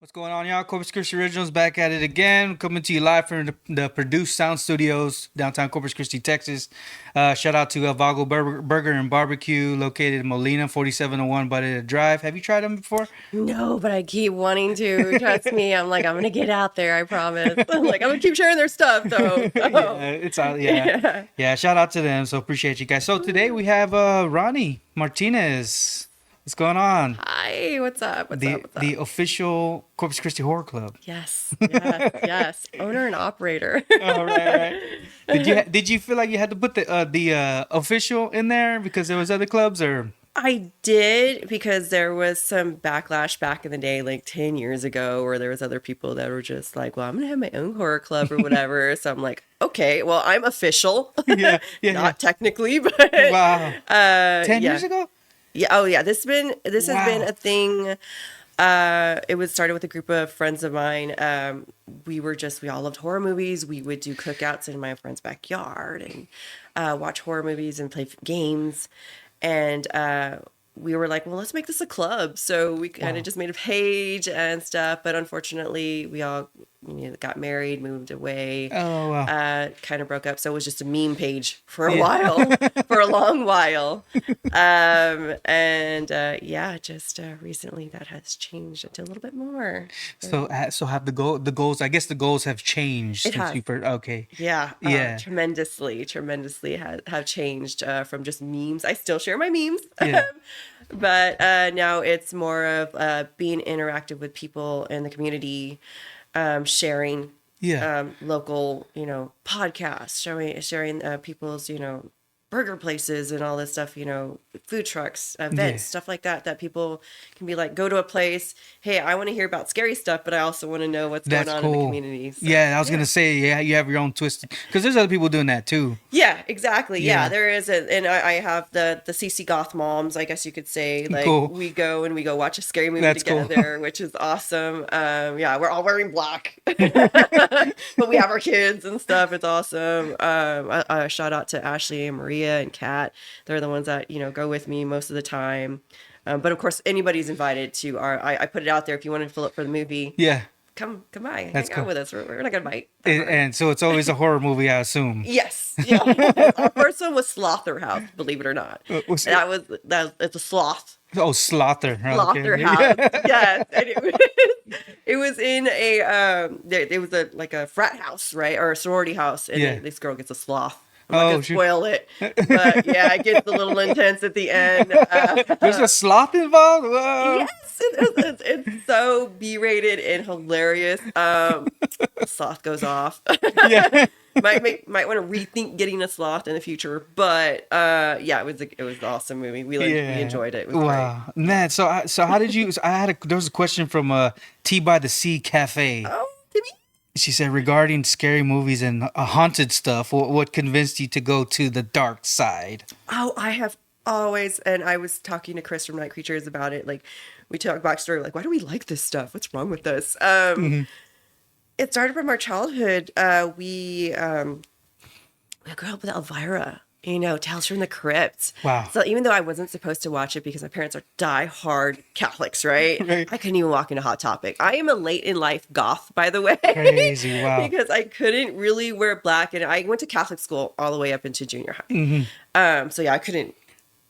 What's going on, y'all? Corpus Christi Originals back at it again, coming to you live from the Produced Sound Studios, downtown Corpus Christi, Texas. Shout out to Vago Burger and Barbecue, located in Molina, 4701 Barrera Drive. Have you tried them before? No, but I keep wanting to. Trust me. I'm like, I'm gonna get out there. I promise. I'm like, I'm gonna keep sharing their stuff though. Yeah, it's out. Yeah, Yeah. yeah. Shout out to them. So appreciate you guys. So today we have Ronee Martinez. What's going on? Hi. What's up? What's The up? What's the up? official Corpus Christi Horror Club. Yes. Yes. Yes. Owner and operator. All right, right. Did you feel like you had to put the official in there because there was other clubs or? I did because there was some backlash back in the day, like 10 years ago, where there was other people that were just like, well, I'm gonna have my own horror club or whatever. So I'm like, okay, well, I'm official. Yeah, yeah, Not technically, but wow. 10 yeah. years ago? Yeah. Oh, yeah. This has been Wow. a thing. It was started with a group of friends of mine. We all loved horror movies. We would do cookouts in my friend's backyard and watch horror movies and play games. And we were like, well, let's make this a club. So we kind Wow. of just made a page and stuff. But unfortunately, we all got married, moved away, Oh, wow. kind of broke up. So it was just a meme page for a Yeah. while, for a long while. Yeah, just recently that has changed into a little bit more. So have the goals, I guess the goals have changed It since has. you first, okay. Yeah, Yeah. tremendously have changed from just memes. I still share my memes, Yeah. but now it's more of being interactive with people in the community, sharing Yeah. local, podcasts, sharing people's, burger places and all this stuff, food trucks, events, Yeah. stuff like that people can be like, go to a place. Hey, I want to hear about scary stuff, but I also want to know what's That's going on in the cool. community. So, Yeah, I was gonna say, yeah, you have your own twist because there's other people doing that too. Yeah, exactly. Yeah. Yeah, there is and I have the CC Goth moms, I guess you could say. Like Cool. we go watch a scary movie That's cool. together, which is awesome. Yeah, we're all wearing black, but we have our kids and stuff. It's awesome. Shout out to Ashley and Maria and Kat. They're the ones that go with me most of the time. But of course, anybody's invited to our. I put it out there if you want to fill up for the movie. Yeah. Come by, That's hang cool. out with us. We're not gonna bite. And so it's always a horror movie, I assume. Yes. Yeah. Our first one was Slaughterhouse, believe it or not. What's It's a sloth. Oh, Slaughter. Okay. Slaughterhouse. Yes. And it was in it was like a frat house, right? Or a sorority house. And Yeah. this girl gets a sloth. I'm not Oh, gonna shoot. spoil it. But yeah, it gets a little intense at the end. There's a sloth involved? Whoa. Yes, it's so B-rated and hilarious. Sloth goes off. Yeah. might want to rethink getting a sloth in the future, but yeah, it was an awesome movie. We enjoyed it. It was Wow, man. So how did you? There was a question from Tea by the Sea Cafe. great. Oh, Timmy. She said regarding scary movies and haunted stuff, what convinced you to go to the dark side? Oh, I have always, and I was talking to Chris from Night Creatures about it. Like, we talk backstory, like, why do we like this stuff? What's wrong with this? It started from our childhood. We grew up with Elvira. Tales from the Crypt. Wow. So even though I wasn't supposed to watch it because my parents are die-hard Catholics, right? Right. I couldn't even walk into Hot Topic. I am a late in life goth, by the way. Crazy, wow. Because I couldn't really wear black, and I went to Catholic school all the way up into junior high. So yeah, I couldn't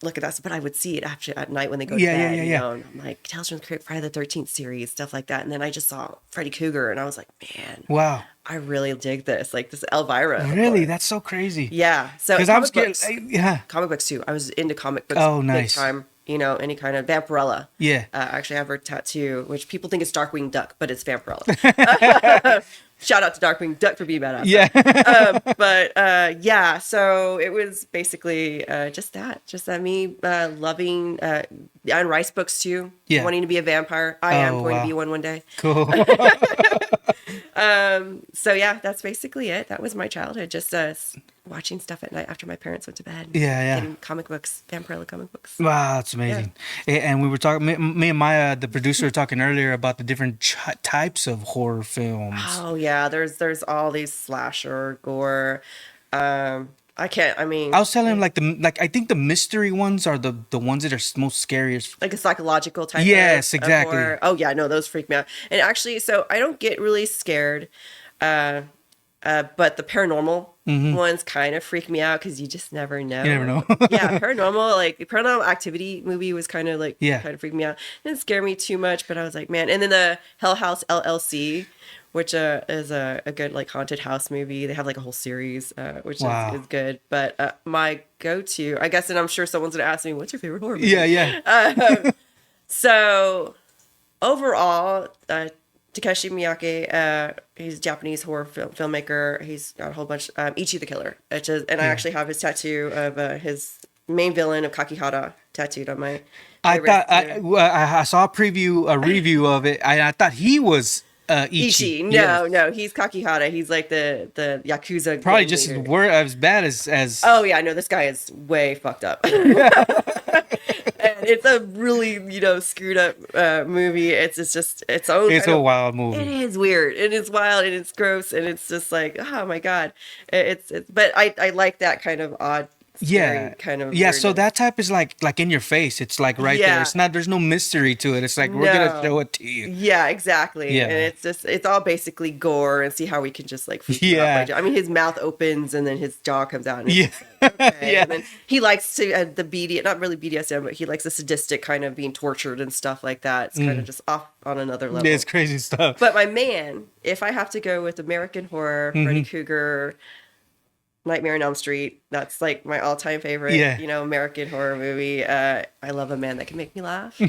look at that, but I would see it actually at night when they go to bed. And I'm like, Tales from the Crypt, Friday the 13th series, stuff like that. And then I just saw Freddy Krueger, and I was like, man, Wow. I really dig this. Like this Elvira. Really? That's so crazy. Yeah. So Because I'm comic scared. books. Yeah. Comic books too. I was into comic books Oh, big nice. time. Any kind of Vampirella. Yeah. Actually, I have her tattoo, which people think is Darkwing Duck, but it's Vampirella. Shout out to Darkwing Duck for being badass. Yeah. Yeah, so it was basically just that me loving Anne Rice books too. Yeah. Wanting to be a vampire. I am Oh, going wow. to be one day. Cool. So yeah, that's basically it. That was my childhood. Just watching stuff at night after my parents went to bed. Yeah. Getting comic books, Vampirella comic books. Wow, that's amazing. And we were talking, me and Maya, the producer, were talking earlier about the different types of horror films. Oh yeah, there's all these slasher, gore, I can't. I mean, I was telling him like I think the mystery ones are the ones that are most scariest. like a psychological type Yes, of exactly. horror. Oh yeah, no, those freak me out. And actually, so I don't get really scared, uh, but the paranormal ones kind of freak me out because you just never know. You never know. Yeah, paranormal, like the Paranormal Activity movie was kind of like Yeah. kind of freaked me out. It didn't scare me too much, but I was like, man. And then the Hell House LLC, which is a good like haunted house movie. They have like a whole series, which Wow. is good. But my go-to, I guess, and I'm sure someone's gonna ask me, what's your favorite horror movie? Yeah. So overall, Takeshi Miyake, he's a Japanese horror filmmaker. He's got a whole bunch. Ichi the Killer, which is, and I actually have his tattoo of his main villain of Kakihara tattooed on my. I wrist, thought too. I saw a review of it. I thought he was Ichi. Ichi. Yes. No, he's Kakihara. He's like the Yakuza. Probably gang just leader. as bad as. Oh yeah, no, this guy is way fucked up. And it's a really, screwed up movie. It's just its own. It's kind a of- wild It movie. is weird, and it's wild, and it's gross, and it's just like, oh my god, it's. But I like that kind of odd, scary Yeah, kind of. yeah. So weirdness. that type is like in your face. It's like right there. Yeah. It's not. There's no mystery to it. It's like we're gonna No. show it to you. Yeah, exactly. Yeah. And it's all basically gore, and see how we can just like freak you Yeah. out. I mean, his mouth opens and then his jaw comes out. And it's Yeah. just like, okay. Yeah. And then he likes to the not really BDSM, but he likes the sadistic kind of being tortured and stuff like that. It's kind of just off on another level. It's crazy stuff. But my man, if I have to go with American Horror, Freddy Krueger, Nightmare on Elm Street, that's like my all-time favorite, Yeah. American horror movie. I love a man that can make me laugh.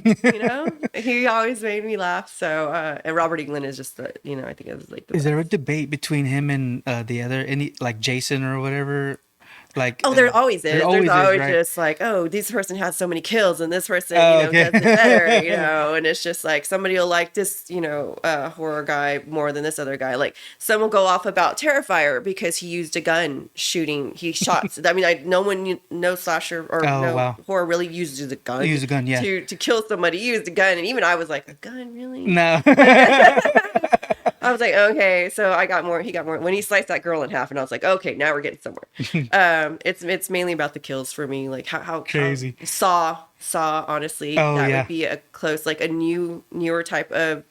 He always made me laugh. So, and Robert Englund is just the, I think it was like. Is there a debate between him and the other like Jason or whatever? Like Oh, there always is. There's always right? just like, oh, this person has so many kills, and this person, okay. does it better, and it's just like somebody will like this, horror guy more than this other guy. Like some will go off about Terrifier because he used a gun shooting. He shot. I mean, no slasher or wow. horror really uses a gun. Use a gun, yeah. To kill somebody, he used a gun, and even I was like, a gun, really? No. I was like, okay, so I got more. He got more when he sliced that girl in half, and I was like, okay, now we're getting somewhere. It's mainly about the kills for me, like how Crazy. Saw. Honestly, Oh, that yeah. would be a close, like a newer type of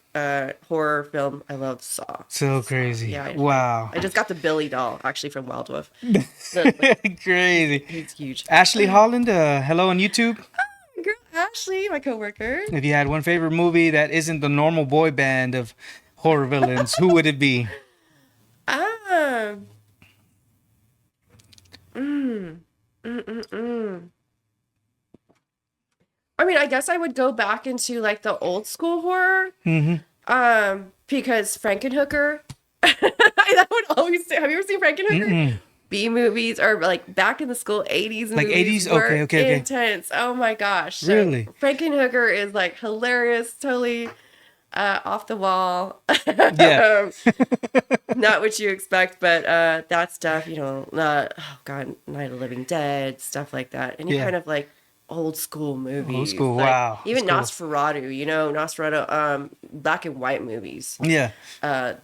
horror film. I love Saw. So crazy. Yeah. Wow. I just got the Billy doll actually from Wild Wolf. Crazy. He's huge. Ashley Holland, hello on YouTube. Girl, Ashley, my coworker. If you had one favorite movie that isn't the normal boy band of horror villains, who would it be? Um. Mm, mm, mm, mm. I mean, I guess I would go back into like the old school horror. Because Frankenhooker, that would always say, have you ever seen Frankenhooker? B movies or like back in the school 80s Like movies 80s? were Okay. intense. Oh my gosh. So Really? Frankenhooker is like hilarious, totally off the wall. Yeah. Not what you expect, but that stuff, oh God, Night of the Living Dead, stuff like that. Any Yeah. kind of like old school movies. Old school, like, wow. Even That's Nosferatu, Nosferatu, black and white movies. Yeah.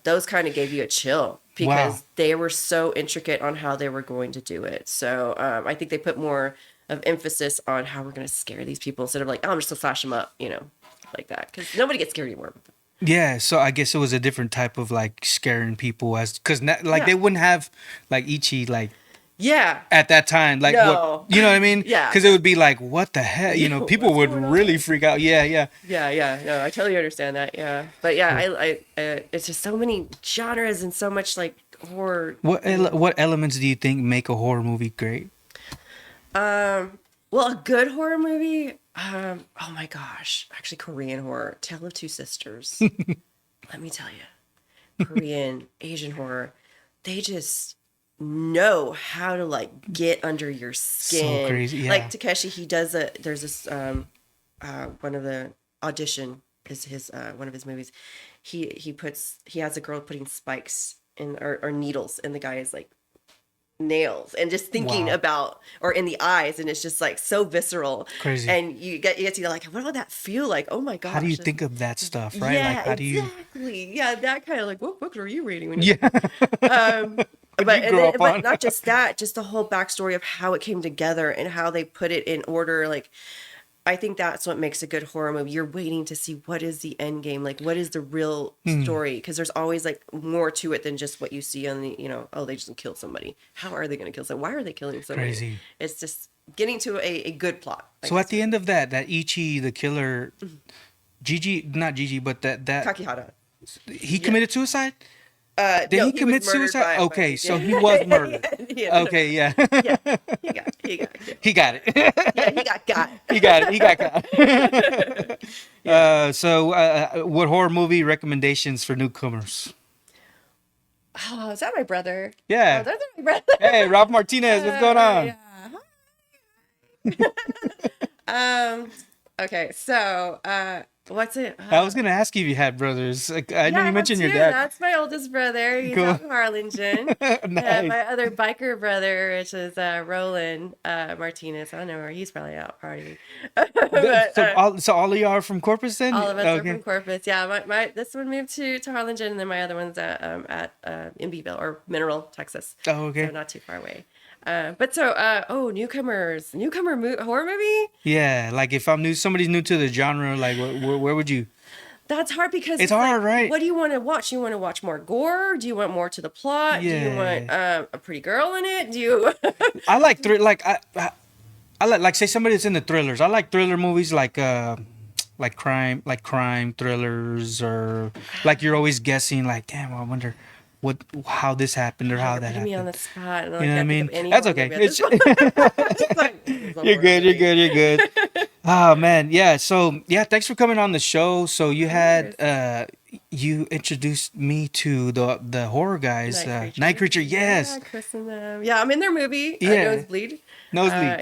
Those kind of gave you a chill because Wow. they were so intricate on how they were going to do it. So I think they put more of emphasis on how we're going to scare these people instead of like, oh, I'm just going to flash them up, like that. Because nobody gets scared anymore. Yeah, so I guess it was a different type of like scaring people because Yeah. they wouldn't have like Ichi like Yeah. at that time like No. what you know what I mean? Yeah. Because it would be like what the heck people What's would going on? really freak out. Yeah. Yeah. No, I totally understand that. Yeah. But yeah, I it's just so many genres and so much like horror. What elements do you think make a horror movie great? Well, a good horror movie, oh my gosh, actually Korean horror, Tale of Two Sisters. Let me tell you, Korean, Asian horror, they just know how to like get under your skin. So crazy, yeah. Like Takeshi, there's this one of the audition is his one of his movies. He has a girl putting spikes in or needles, and the guy is like nails and just thinking Wow. about or in the eyes, and it's just like so visceral. Crazy. And you get to like, what would that feel like? Oh my gosh. How do you think of that stuff, right? Yeah, like how do you exactly. Yeah, that kind of like what books were you reading when Yeah. But not just that, just the whole backstory of how it came together and how they put it in order. Like, I think that's what makes a good horror movie. You're waiting to see what is the end game, like what is the real story, because there's always like more to it than just what you see on the, oh, they just killed somebody. How are they going to kill somebody? Why are they killing somebody? Crazy. It's just getting to a good plot. So at the end of that Ichi the killer, Gigi, not Gigi, but that Kakihara, he committed suicide. Did he commit suicide? Okay, so he was murdered. Okay, yeah. He got it. Yeah, he got He got it. He got got. So what horror movie recommendations for newcomers? Oh, is that my brother? Yeah. Oh, that's my brother. Hey, Ronee Martinez, what's going on? Yeah. Okay, so what's it? I was gonna ask you if you had brothers. Like, I know you mentioned your dad. That's my oldest brother. He's Cool. out in Harlingen. Nice. My other biker brother, which is Roland Martinez. I don't know where he's probably out partying. But, so all of y'all are from Corpus then? all of us are from Corpus. Yeah, my this one moved to Harlingen, and then my other one's at in Beeville or Mineral, Texas. Oh, okay. So not too far away. Newcomers, horror movie. Yeah, like if somebody's new to the genre, like where would you? That's hard because it's hard, like, right? What do you want to watch? You want to watch more gore? Do you want more to the plot? Yeah. Do you want a pretty girl in it? Do you? I like I like say somebody that's into thrillers. I like thriller movies like crime thrillers, or like you're always guessing like, damn, I wonder how this happened or how that happened. Me on the spot. And you know what I mean? That's okay. You're good. Oh man, yeah. So yeah, thanks for coming on the show. So you had you introduced me to the horror guys, Night Creature. Yes. Yeah, Chris and them. Yeah, I'm in their movie. Yeah. Nosebleed.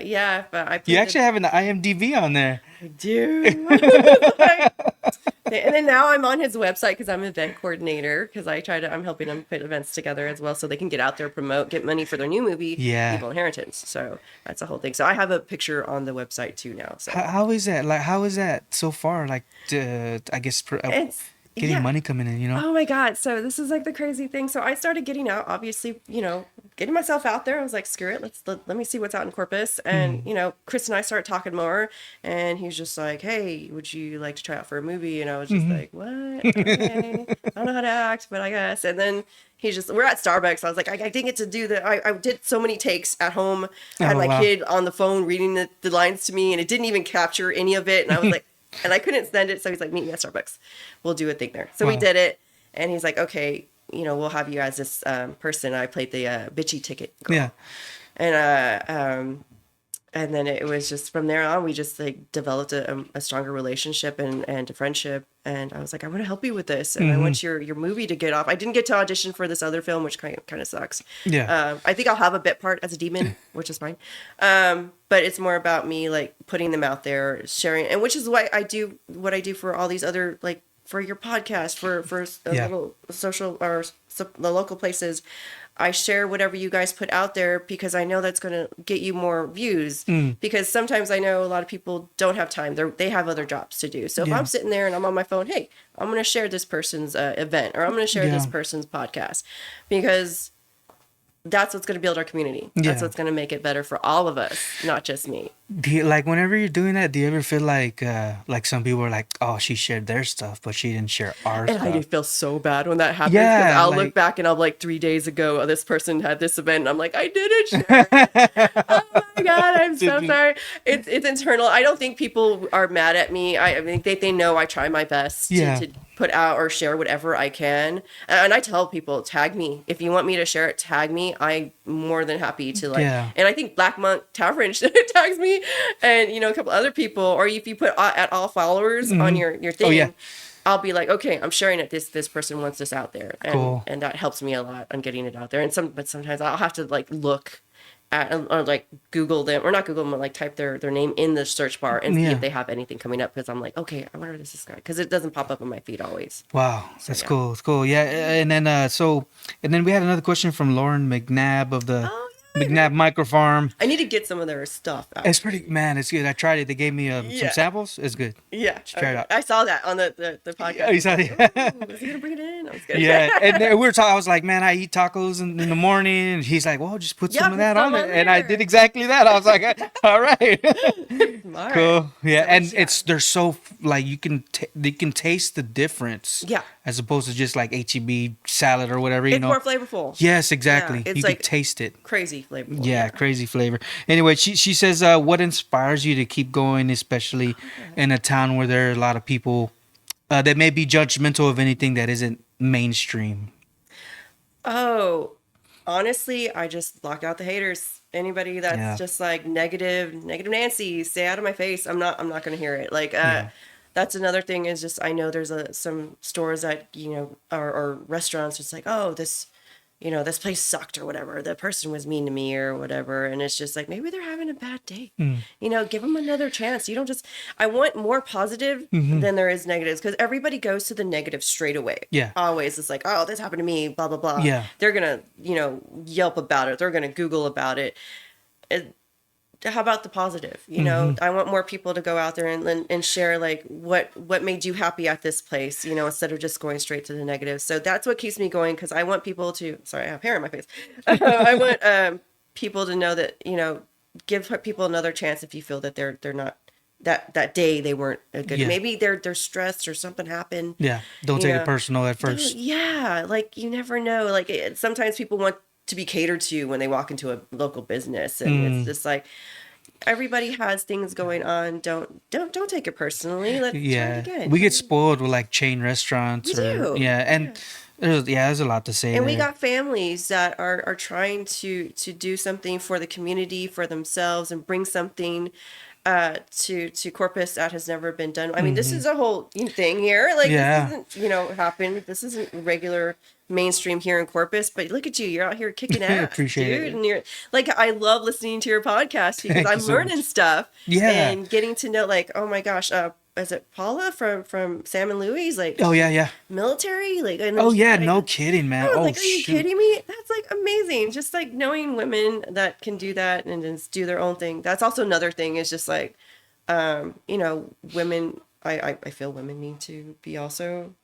Yeah, but you actually have an IMDb on there. I do. And then now I'm on his website because I'm an event coordinator, because I'm helping them put events together as well so they can get out there, promote, get money for their new movie, Evil Inheritance. So that's the whole thing. So I have a picture on the website too now. So how is that? Like, how is that so far? Like, I guess it's getting money coming in, Oh my God. So this is like the crazy thing. So I started getting out, obviously, getting myself out there. I was like, screw it. Let me see what's out in Corpus. And, Chris and I started talking more, and he was just like, hey, would you like to try out for a movie? And I was just like, what? Okay. I don't know how to act, but I guess. And then we're at Starbucks. I was like, I didn't get to do I did so many takes at home. I had my kid on the phone reading the lines to me, and it didn't even capture any of it. And I was like, and I couldn't send it. So he's like, meet me at Starbucks. We'll do a thing there. So we did it. And he's like, okay, we'll have you as this person. I played the bitchy ticket girl. Yeah. And then it was just from there on, we just like developed a stronger relationship and a friendship. And I was like, I want to help you with this. And I want your movie to get off. I didn't get to audition for this other film, which kind of sucks. Yeah. I think I'll have a bit part as a demon, which is fine. But it's more about me like putting them out there, sharing, and which is why I do what I do for all these other, like for your podcast, for little social or the local places. I share whatever you guys put out there because I know that's going to get you more views. Because sometimes I know a lot of people don't have time. They have other jobs to do. So if I'm sitting there and I'm on my phone, hey, I'm going to share this person's event, or I'm going to share this person's podcast, because that's what's going to build our community. That's what's going to make it better for all of us, not just me. Do you, like, whenever you're doing that, do you ever feel like some people are like, oh, she shared their stuff, but she didn't share our stuff? And I do feel so bad when that happens, because I'll look back and I'll be like, 3 days ago, this person had this event, and I'm like, I didn't share it. Oh my God, I'm so sorry. It's internal. I don't think people are mad at me. I mean, they know I try my best to put out or share whatever I can. And I tell people, tag me. If you want me to share it, tag me. I'm more than happy to and I think Black Monk Tavern tags me, and a couple other people, or if you put at all followers on your thing, I'll be like, okay, I'm sharing it. This person wants this out there. And, and that helps me a lot on getting it out there. But sometimes I'll have to like look at, or like Google them, or not Google them, but like type their name in the search bar and see if they have anything coming up, because I'm like, okay, I wonder if this guy, because it doesn't pop up in my feed always. Wow, that's cool. It's cool. Yeah, and then we had another question from Lauren McNabb of the McNabb Microfarm. I need to get some of their stuff. It's pretty, man. It's good. I tried it. They gave me some Yeah. samples. It's good. Yeah, Try it out. I saw that on the podcast. Yeah, you saw it. Ooh, is he gonna bring it in? I was good. Yeah, and then we were talking. I was like, man, I eat tacos in the morning. And he's like, well, just put Yeah, some of put that some on on it. And I there. did exactly that. I was like, all right, Smart. cool. Yeah, So, and yeah. they're so like you can taste the difference. Yeah. As opposed to just like HEB salad or whatever, you It's know. more flavorful. Yes, exactly. Yeah, it's you like can taste it. crazy flavorful. Yeah, crazy flavor. Anyway, she says, what inspires you to keep going, especially in a town where there are a lot of people that may be judgmental of anything that isn't mainstream? Oh, honestly, I just block out the haters. Anybody that's Yeah. just like negative Nancy, stay out of my face. I'm not gonna hear it. Like Yeah. that's another thing is just I know there's some stores that, or restaurants just like, oh, this this place sucked or whatever. The person was mean to me or whatever. And it's just like, maybe they're having a bad day. Give them another chance. You don't just, I want more positive than there is negatives because everybody goes to the negative straight away. Yeah. Always. It's like, oh, this happened to me, blah, blah, blah. Yeah. They're going to, Yelp about it. They're going to Google about it. How about the positive? I want more people to go out there and share like what made you happy at this place, instead of just going straight to the negative. So that's what keeps me going because I want people to. Sorry, I have hair in my face. I want people to know that give people another chance if you feel that they're not that day they weren't a good. Yeah. Maybe they're stressed or something happened. Yeah, don't take it personal at first. Yeah, like you never know. Like sometimes people want to be catered to when they walk into a local business, and it's just like everybody has things going on. Don't take it personally. Let's try it again. We get spoiled with like chain restaurants. We do. Yeah, and there's a lot to say. And we there. got families that are trying to do something for the community, for themselves, and bring something to Corpus that has never been done. I mean, this is a whole thing here. Like Yeah. this isn't happen. This isn't regular mainstream here in Corpus. But look at you, you're out here kicking ass, Appreciate dude. it. And you're like, I love listening to your podcast because Thank I'm you so learning much. stuff. Yeah. And getting to know like, oh my gosh, is it Paula from Sam and Louie's like Oh yeah. military? Like Oh yeah, no kidding, man. I was Oh like, are you shoot. kidding me? That's like amazing. Just like knowing women that can do that and just do their own thing. That's also another thing is just like, women, I feel women need to be also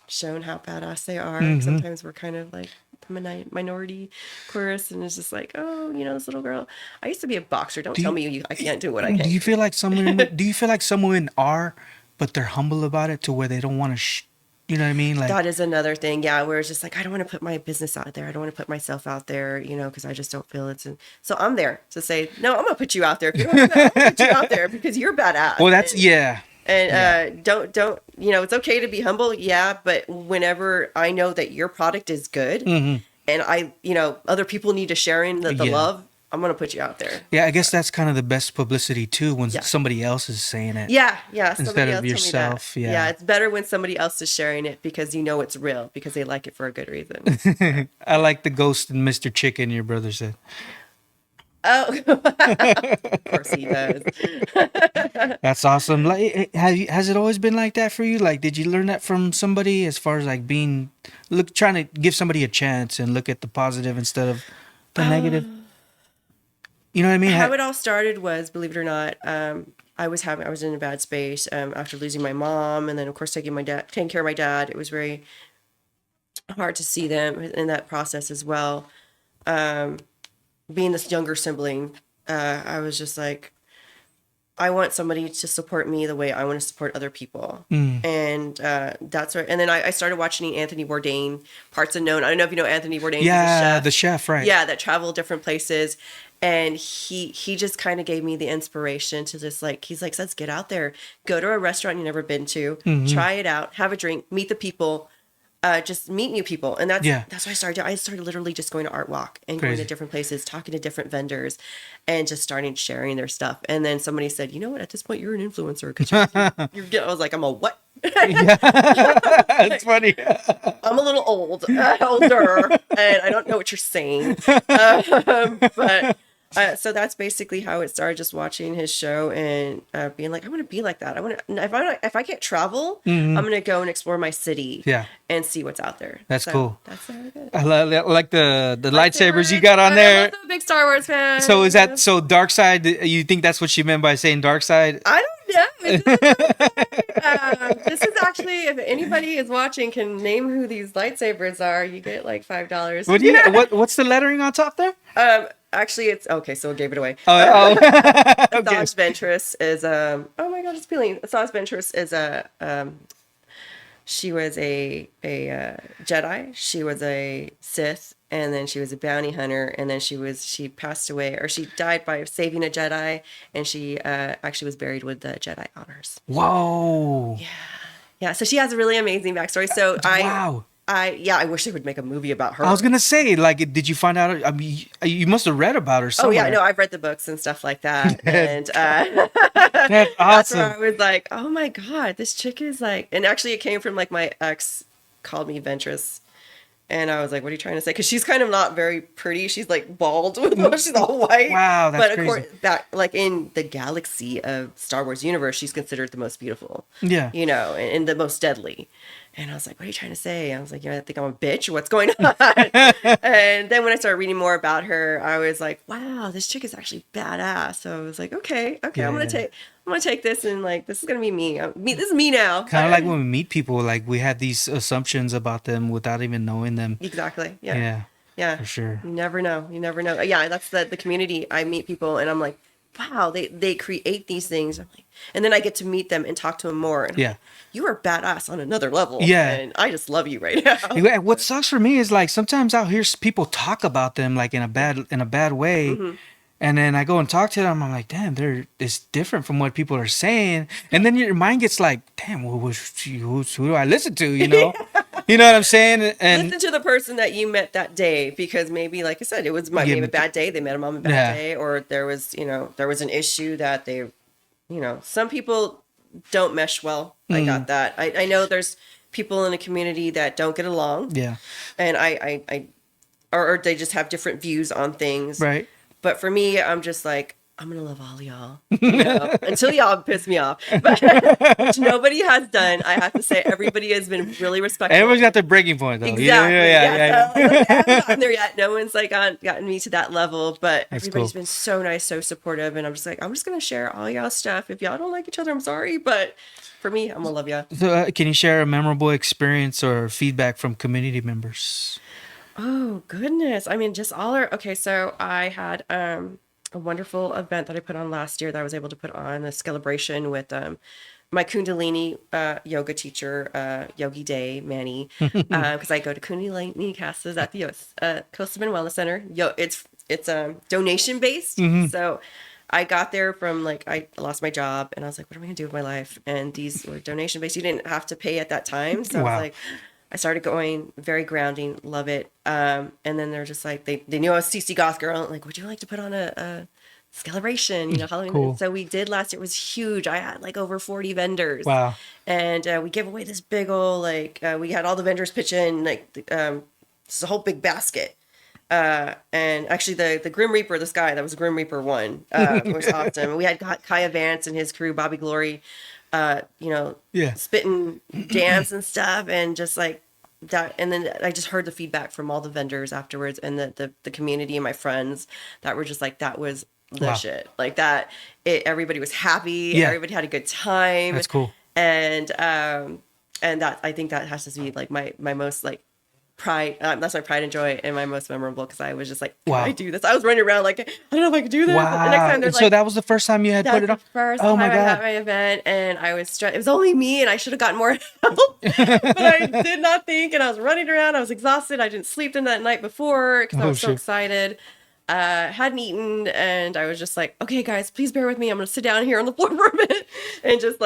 shown how badass they are. Sometimes we're kind of like the minority chorus and it's just like, oh, this little girl. I used to be a boxer. Don't tell me I can't do what I Do can. you feel like some women are, but they're humble about it to where they don't want to you know what I mean? Like That is another thing, yeah, where it's just like, I don't want to put my business out there. I don't want to put myself out there, because I just don't feel it's. So I'm there to say, no, I'm going to put you out there. If you want to, I'm going to put you out there because you're badass. well, that's yeah. And don't, it's okay to be humble, yeah, but whenever I know that your product is good and other people need to share in the Yeah. love, I'm going to put you out there. Yeah, I guess that's kind of the best publicity too when somebody else is saying it. Yeah. Instead Somebody of else told me that. yourself, yeah. Yeah, it's better when somebody else is sharing it because it's real, because they like it for a good reason. I like the ghost and Mr. Chicken, your brother said. Oh, of course he does. That's awesome. Like, has it always been like that for you? Like, did you learn that from somebody as far as like trying to give somebody a chance and look at the positive instead of the negative? You know what I mean? How it all started was, believe it or not, I was in a bad space after losing my mom, and then of course taking care of my dad. It was very hard to see them in that process as well. Being this younger sibling, I was just like, I want somebody to support me the way I want to support other people. And that's right. And then I started watching Anthony Bourdain, Parts Unknown. I don't know if you know Anthony Bourdain. Yeah, he's the chef, right? Yeah, that travel different places. And he just kind of gave me the inspiration to just like, he's like, let's get out there, go to a restaurant you've never been to, try it out, have a drink, meet the people, just meet new people. And that's what I started. I started literally just going to Art Walk and going to different places, talking to different vendors and just starting sharing their stuff. And then somebody said, you know what, at this point, you're an influencer. I was like, I'm a what? It's funny. I'm a little older, and I don't know what you're saying. But So that's basically how it started. Just watching his show and being like, I want to be like that. I want to. If I can't travel, I'm gonna go and explore my city. Yeah. And see what's out there. That's so cool. That's how it is. I like the lightsabers you got on there. I'm a big Star Wars fan. So is that so dark side? You think that's what she meant by saying dark side? I don't know. This is actually, if anybody is watching can name who these lightsabers are, you get like $5. What do you? What's the lettering on top there? Actually, it's okay. So I gave it away. Okay. Asajj Ventress is oh my god, it's peeling. Asajj Ventress is she was a Jedi. She was a Sith, and then she was a bounty hunter, and then she passed away, or she died by saving a Jedi, and she actually was buried with the Jedi honors. Whoa. Yeah. So she has a really amazing backstory. So wow. I wish they would make a movie about her. I was gonna say, like, did you find out? I mean, you must have read about her somewhere. Oh yeah, no, I've read the books and stuff like that, and that's awesome. That's where I was like, oh my god, this chick is like, and actually it came from like my ex called me Ventress, and I was like, what are you trying to say? Because she's kind of not very pretty. She's like bald, she's all white. Wow, that's but crazy. Of course, that like in the galaxy of Star Wars universe, she's considered the most beautiful. Yeah, you know, and the most deadly. And I was like, what are you trying to say? I was like, I think I'm a bitch. What's going on? And then when I started reading more about her, I was like, wow, this chick is actually badass. So I was like, okay, yeah, I'm gonna take this, and like, this is gonna be me. This is me now. Kind of like when we meet people, like we have these assumptions about them without even knowing them. Exactly. Yeah. For sure. You never know. Yeah, that's the community. I meet people, and I'm like, wow, they create these things. I'm like, and then I get to meet them and talk to them more. And like, you are badass on another level. Yeah, and I just love you right now. What sucks for me is like sometimes I'll hear people talk about them like in a bad way, and then I go and talk to them. I'm like, damn, it's different from what people are saying. And then your mind gets like, damn, well, who do I listen to? You know, you know what I'm saying? And listen to the person that you met that day, because maybe, like I said, it was maybe a bad day. They met him on a bad day, or there was an issue that they. Some people don't mesh well. I got that. I know there's people in a community that don't get along. Yeah. And or they just have different views on things. Right. But for me, I'm just like, I'm going to love all y'all, until y'all piss me off. But which nobody has done. I have to say, everybody has been really respectful. Everyone's got their breaking point, though. Exactly. Yeah. So, I haven't gotten there yet. No one's like gotten me to that level, but everybody's been so nice, so supportive. And I'm just like, I'm just going to share all y'all stuff. If y'all don't like each other, I'm sorry. But for me, I'm going to love y'all. So can you share a memorable experience or feedback from community members? Oh, goodness. I mean, just all our... Okay, so I had... a wonderful event that I put on last year that I was able to put on, a celebration with my Kundalini yoga teacher, Yogi Day Manny, because I go to Kundalini classes at the Coastal Bend Wellness Center. It's donation based, so I got there from I lost my job and I was like, what am I gonna do with my life? And these were donation based. You didn't have to pay at that time, so I was like. I started going, very grounding, love it. And then they're just like, they knew I was CC Goth Girl. Like, would you like to put on a celebration, Halloween? Cool. So we did last year. It was huge. I had over 40 vendors. Wow. And we gave away this big old, we had all the vendors pitch in, this is a whole big basket. And actually the Grim Reaper, this guy that was Grim Reaper 1, was awesome. We had Kaya Vance and his crew, Bobby Glory, spitting dance and stuff, and just that. And then I just heard the feedback from all the vendors afterwards, and the community and my friends that were just like, that was the shit. Like that, everybody was happy. Yeah. Everybody had a good time. That's cool. And that, I think that has to be my most pride. That's my pride and joy and my most memorable, because I was just like, can I do this? I was running around I don't know if I could do this. Wow. The next time so that was the first time you had put it on? First time I had my event, and I was it was only me, and I should have gotten more help, but I did not think, and I was running around. I was exhausted. I didn't sleep in that night before because I was so excited. Hadn't eaten, and I was just like, okay guys, please bear with me. I'm gonna sit down here on the floor for a minute and just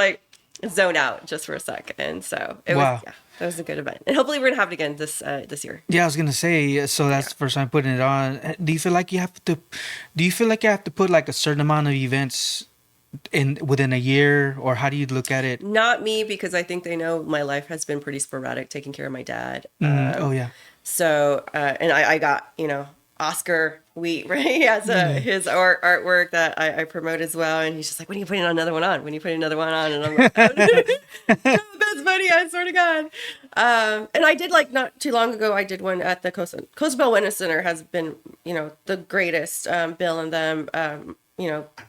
zone out just for a sec. And so it was that was a good event, and hopefully we're gonna have it again this year. Yeah, I was gonna say, so that's the first time putting it on. Do you feel like you have to put a certain amount of events within a year, or how do you look at it? Not me, because I think they know my life has been pretty sporadic, taking care of my dad. Oh yeah. So and I got Oscar Wheat, right? He has his artwork that I promote as well, and he's just like, "When are you putting another one on? When are you putting another one on?" And I'm like, "That's funny, I swear to God." And I did like not too long ago. I did one at the Coastal Bell Wellness Center. Has been the greatest. Bill and them,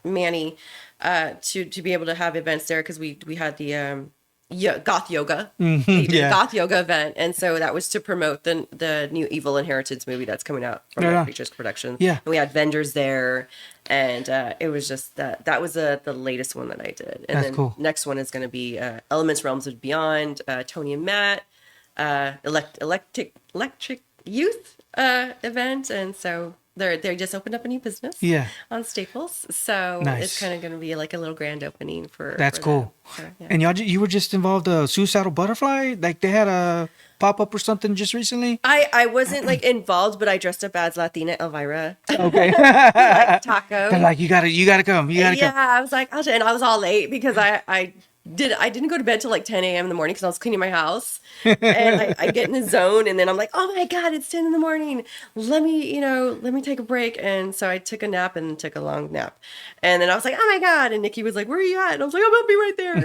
Manny, to be able to have events there because we had the goth yoga. They did a goth yoga event, and so that was to promote the new Evil Inheritance movie that's coming out from Creatures Productions. Yeah, and we had vendors there, and it was just that was the lavest one that I did. And that's then cool. Next one is going to be Elements Realms of Beyond, Tony and Matt, electric youth event, and so they just opened up a new business on Staples, so it's kind of going to be like a little grand opening for that's for cool. So, yeah. And you were just involved Suicidal Butterfly, like they had a pop-up or something just recently. I wasn't like involved, but I dressed up as Latina Elvira. Okay. Like taco. They're like, you gotta come. Yeah, I was like, and I was all late because I didn't go to bed till like 10 a.m. in the morning because I was cleaning my house, and I get in the zone, and then I'm like, oh my God, it's 10 in the morning. Let me take a break. And so I took a nap and took a long nap, and then I was like, oh my God. And Nikki was like, where are you at? And I was like, I'll be right there.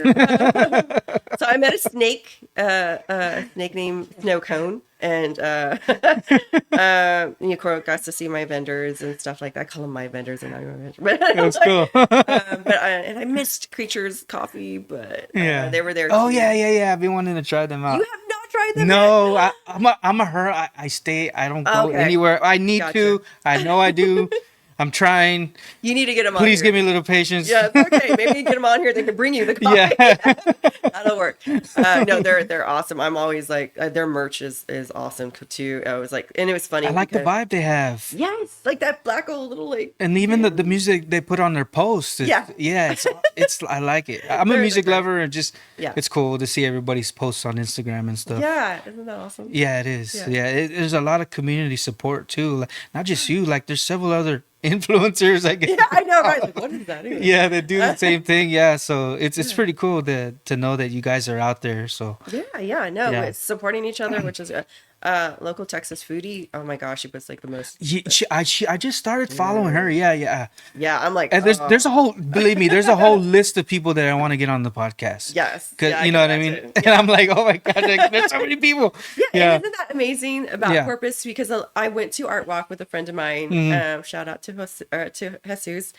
So I met a snake named Snow Cone. And got to see my vendors and stuff like that. I call them my vendors and not your vendors. That's cool. And I missed Creatures Coffee, but they were there. Oh too. yeah. I've been wanting to try them out. You have not tried them? No, yet? I'm a her. I stay. I don't go anywhere. I need to. I know I do. I'm trying. You need to get them on. Please here. give me a little patience. Yeah, it's okay. Maybe you get them on here. They can bring you the coffee. Yeah. That'll work. No, they're awesome. I'm always like their merch is awesome too. I was like, and it was funny. I like the vibe they have. Yes, like that black old little like. And even the music they put on their posts. It's I like it. I'm a music lover, and just it's cool to see everybody's posts on Instagram and stuff. Yeah, isn't that awesome? Yeah, it is. Yeah, there's a lot of community support too. Like, not just you. Like there's several other influencers, I guess. Yeah, I know, right? Like, what is that? Anyway? Yeah, they do the same thing. Yeah, so it's pretty cool to know that you guys are out there. So It's supporting each other, which is local Texas foodie. Oh my gosh, she was like the most. I just started following her. Yeah. Yeah, I'm like, and there's a whole, believe me, there's a whole list of people that I want to get on the podcast. Yes, because you know what I mean. And I'm like, oh my god, there's so many people. Yeah. Isn't that amazing about Corpus? Because I went to Art Walk with a friend of mine. Shout out to Jesus.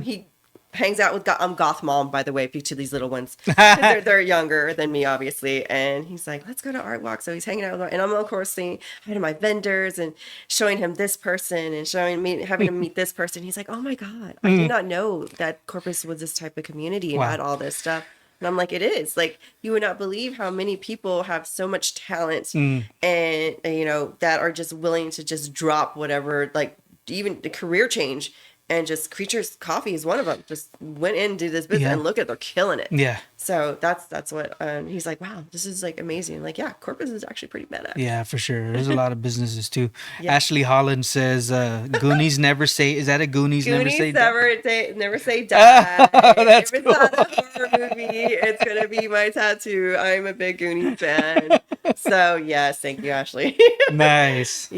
He hangs out with Goth Mom, by the way, to these little ones. They're younger than me, obviously. And he's like, let's go to Art Walk. So he's hanging out with and I'm of course saying hi to my vendors and showing him this person and having him meet this person. He's like, oh my God, I did not know that Corpus was this type of community and had all this stuff. And I'm like, it is. Like, you would not believe how many people have so much talent and that are just willing to just drop whatever, like even the career change. And just Creatures Coffee is one of them. Just went in, did this business, and look at, they're killing it. Yeah. So that's what he's like. Wow, this is like amazing. Like, yeah, Corpus is actually pretty badass. Yeah, for sure. There's a lot of businesses too. Ashley Holland says, "Goonies never say." Is that a Goonies never say? Never say die. That's if it's cool. not a horror movie, it's gonna be my tattoo. I'm a big Goonies fan. So yes, thank you, Ashley. Nice.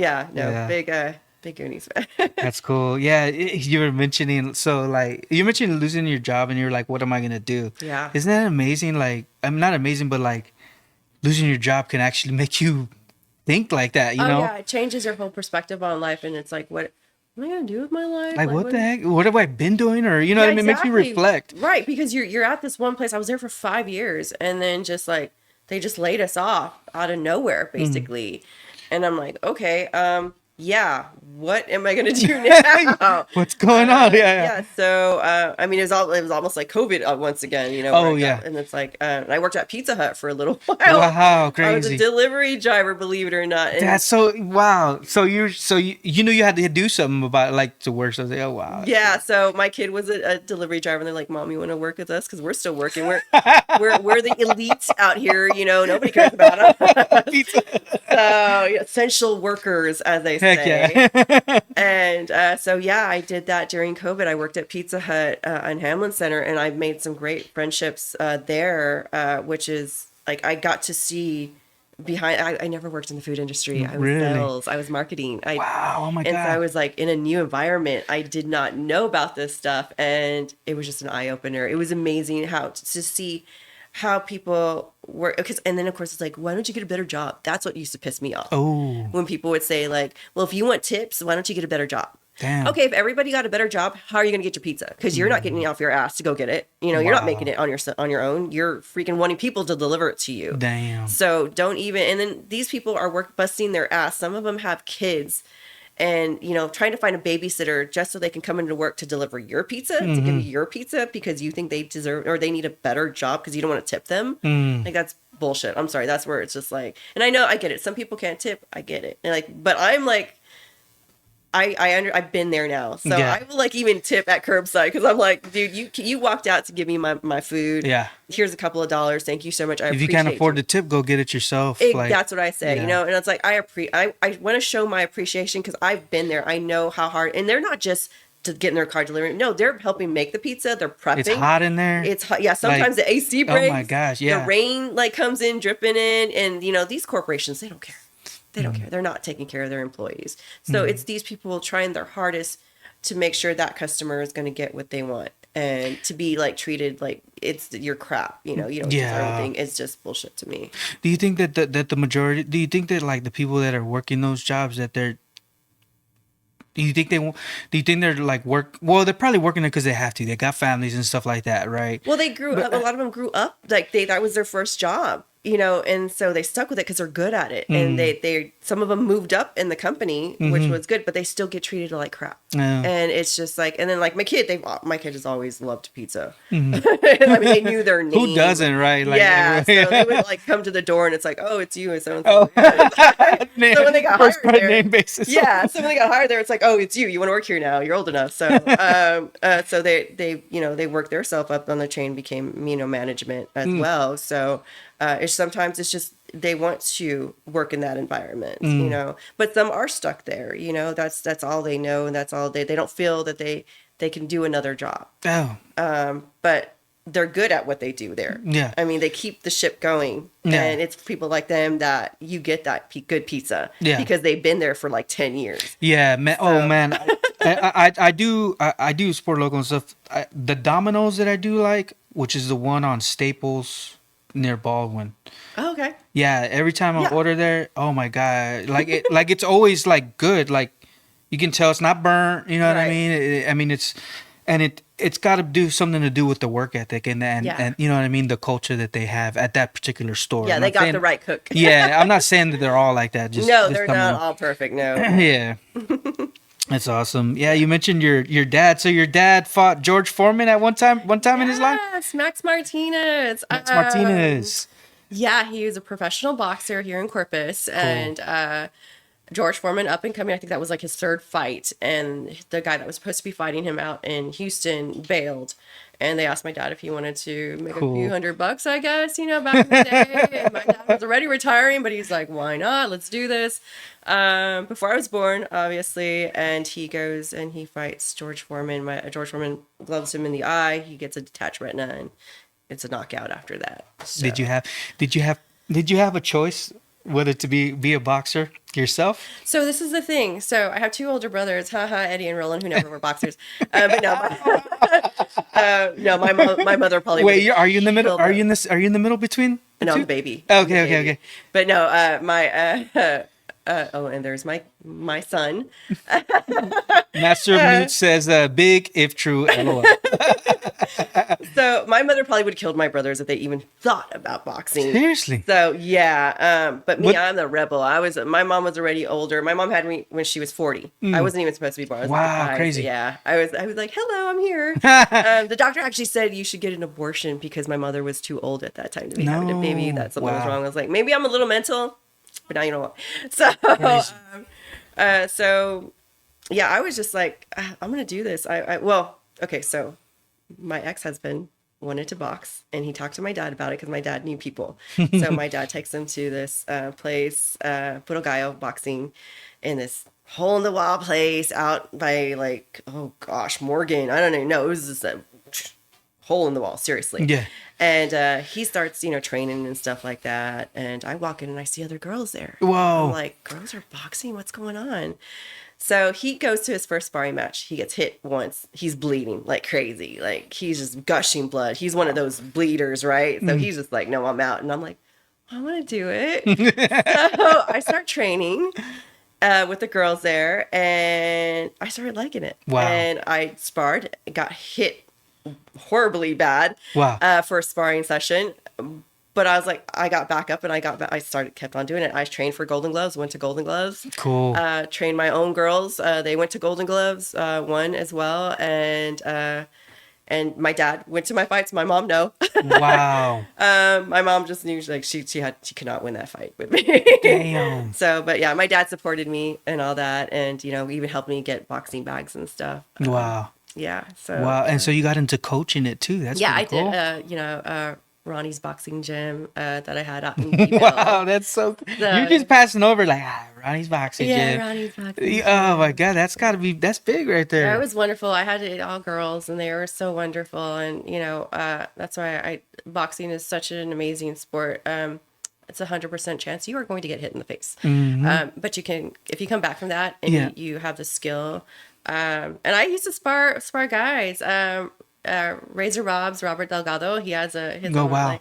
Big Goonies fan. That's cool. Yeah, you were mentioning, so like you mentioned losing your job and you're like, what am I gonna do? Yeah. Isn't that amazing? Like, I'm not amazing, but like losing your job can actually make you think like that, you know? Yeah, it changes your whole perspective on life, and it's like, what am I gonna do with my life? Like what the heck? What have I been doing? Or you know what I mean? It makes you reflect. Right, because you're at this one place. I was there for 5 years, and then just like they just laid us off out of nowhere, basically. And I'm like, okay, what am I gonna do now? What's going on? Yeah. So I mean, it was almost like COVID once again, you know. And it's like, and I worked at Pizza Hut for a little while. Wow, crazy! I was a delivery driver, believe it or not. And that's so wow. So you knew you had to do something about it, like to work. So I was like, oh wow. Yeah. So my kid was a delivery driver, and they're like, "Mom, you want to work with us? Because we're still working. We're the elites out here. You know, nobody cares about us. So essential workers, as they say." Heck yeah. And I did that during COVID. I worked at Pizza Hut in Hamlin Center, and I made some great friendships there, which is like I got to see behind. I never worked in the food industry. I was Really? sales. I was marketing. Wow. Oh my And so I God. was like in a new environment. I did not know about this stuff, and it was just an eye opener. It was amazing how to see how people were. Because and then of course it's like, why don't you get a better job? That's what used to piss me off Oh, when people would say like, well, if you want tips, why don't you get a better job? damn. Okay, if everybody got a better job, how are you going to get your pizza? Because you're not getting off your ass to go get it. You know, you're not making Wow. it on your own. You're freaking wanting people to deliver it to you. Damn. So don't even. And then these people are busting their ass. Some of them have kids, and you know, trying to find a babysitter just so they can come into work to deliver your pizza, to give you your pizza because you think they deserve or they need a better job because you don't want to tip them. Like that's bullshit. I'm sorry. That's where it's just like, and I know I get it. Some people can't tip. I get it. And like, but I'm like. I've been there now, so Yeah. I will like even tip at curbside because I'm like, dude, you walked out to give me my food. Yeah. Here's a couple of dollars. Thank you so much. I If you appreciate can't afford you. the tip, go get it yourself. Like, That's what I say, yeah. you know. And it's like I want to show my appreciation because I've been there. I know how hard, and they're not just to get in their car delivery. No, they're helping make the pizza. They're prepping. It's hot in there. It's hot. Yeah, sometimes Like, the AC breaks. oh my gosh, yeah. The rain like comes in dripping in, and you know these corporations they don't care. They don't care. They're not taking care of their employees. So it's these people trying their hardest to make sure that customer is going to get what they want and to be like treated like it's your crap. You know, you don't deserve anything. It's just bullshit to me. Do you think that the majority? Do you think that like the people that are working those jobs that they're? Do you think they? Do you think they're like work? Well, they're probably working it because they have to. They got families and stuff like that, right? Well, they grew up. A lot of them grew up like that was their first job, you know, and so they stuck with it because they're good at it. And they some of them moved up in the company, which was good, but they still get treated like crap. Yeah. And it's just like, and then like my kid has always loved pizza. I mean, they knew their name. Who doesn't, right? Like, Yeah, so everybody- they would like come to the door and it's like, oh, it's you and so and Oh. so. So when they got First hired by there, name basis. yeah. So when they got hired there, it's like, oh, it's you. You want to work here now. You're old enough. So, so they you know they worked themselves up on the chain, became management as well. So sometimes it's just they want to work in that environment, you know. But some are stuck there. You know, that's all they know, and that's all they don't feel that they can do another job. Oh. But they're good at what they do there. Yeah. I mean, they keep the ship going. Yeah. And it's people like them that you get that good pizza. Yeah. Because they've been there for like 10 years. Yeah, man. Oh man, I do support local and stuff. The Domino's that I do like, which is the one on Staples near Baldwin. Oh, okay. Yeah, every time I Yeah. order there, oh my god, like it's always like good. Like you can tell it's not burnt. You know what I Right. mean? I mean it's got to do something to do with the work ethic and Yeah. and you know what I mean, the culture that they have at that particular store. Yeah, I'm they not got saying- the right cook. Yeah, I'm not saying that they're all like that. Just No, just they're some of not them. all perfect. No. Yeah. That's awesome. Yeah, you mentioned your dad. So your dad fought George Foreman at one time in his life? Yes, Max Martinez. Max Martinez. Yeah, he was a professional boxer here in Corpus, and George Foreman, up and coming. I think that was like his third fight, and the guy that was supposed to be fighting him out in Houston bailed. And they asked my dad if he wanted to make Cool. a few $100, I guess, you know, back in the day. And my dad was already retiring, but he's like, why not? Let's do this. Before I was born, obviously. And he goes and he fights George Foreman. George Foreman gloves him in the eye. He gets a detached retina, and it's a knockout after that. So. Did you have a choice whether to be a boxer yourself? So this is the thing. So I have two older brothers, Eddie and Roland, who never were boxers. But no, my mother probably. Wait, would've are you in the middle? killed Are them. you in this? Are you in the middle between? The No, I'm two? the baby. Okay, I'm the okay, baby. okay. But no, and there's my son. Master of Newt says, "Big if true." LOL. So my mother probably would have killed my brothers if they even thought about boxing. Seriously. So yeah, but me, What- I'm the rebel. My mom was already older. My mom had me when she was 40. I wasn't even supposed to be born. I was Wow, 55. crazy. Yeah, I was like, hello, I'm here. The doctor actually said you should get an abortion because my mother was too old at that time to be having a baby. No. That something was Wow. wrong. I was like, maybe I'm a little mental, but now you know what. So, Crazy. so yeah, I was just like, I'm gonna do this. Okay, so my ex-husband wanted to box, and he talked to my dad about it because my dad knew people. So my dad takes him to this place, Puro Gallo Boxing, in this hole in the wall place out by like, oh gosh, Morgan. I don't even know. It was just a hole in the wall, seriously. Yeah. And he starts, training and stuff like that. And I walk in and I see other girls there. Whoa. I'm like, girls are boxing? What's going on? So he goes to his first sparring match. He gets hit once. He's bleeding like crazy. Like, he's just gushing blood. He's one of those bleeders, right? So he's just like, no, I'm out. And I'm like, I want to do it. So I start training with the girls there, and I started liking it. Wow. And I sparred, got hit horribly bad for a sparring session. But I was like, I got back up and kept on doing it. I trained for Golden Gloves, went to Golden Gloves. Cool. Trained my own girls. They went to Golden Gloves, one as well. And my dad went to my fights. My mom, no. Wow. My mom just knew, like, she could not win that fight with me. Damn. So, but yeah, my dad supported me and all that. And, even helped me get boxing bags and stuff. Wow. Yeah. So. Wow. And so you got into coaching it too. That's I cool. did, Ronnie's boxing gym that I had out in Belleville. Wow, that's so you're just passing over like Ronnie's boxing gym. Yeah, Ronnie's boxing. Oh my God, that's big right there. Yeah, it was wonderful. I had it all girls, and they were so wonderful. And that's why boxing is such an amazing sport. It's 100% chance you are going to get hit in the face. Mm-hmm. But you can, if you come back from that and you have the skill. And I used to spar guys. Razor Robert Delgado. He has his own. Wow.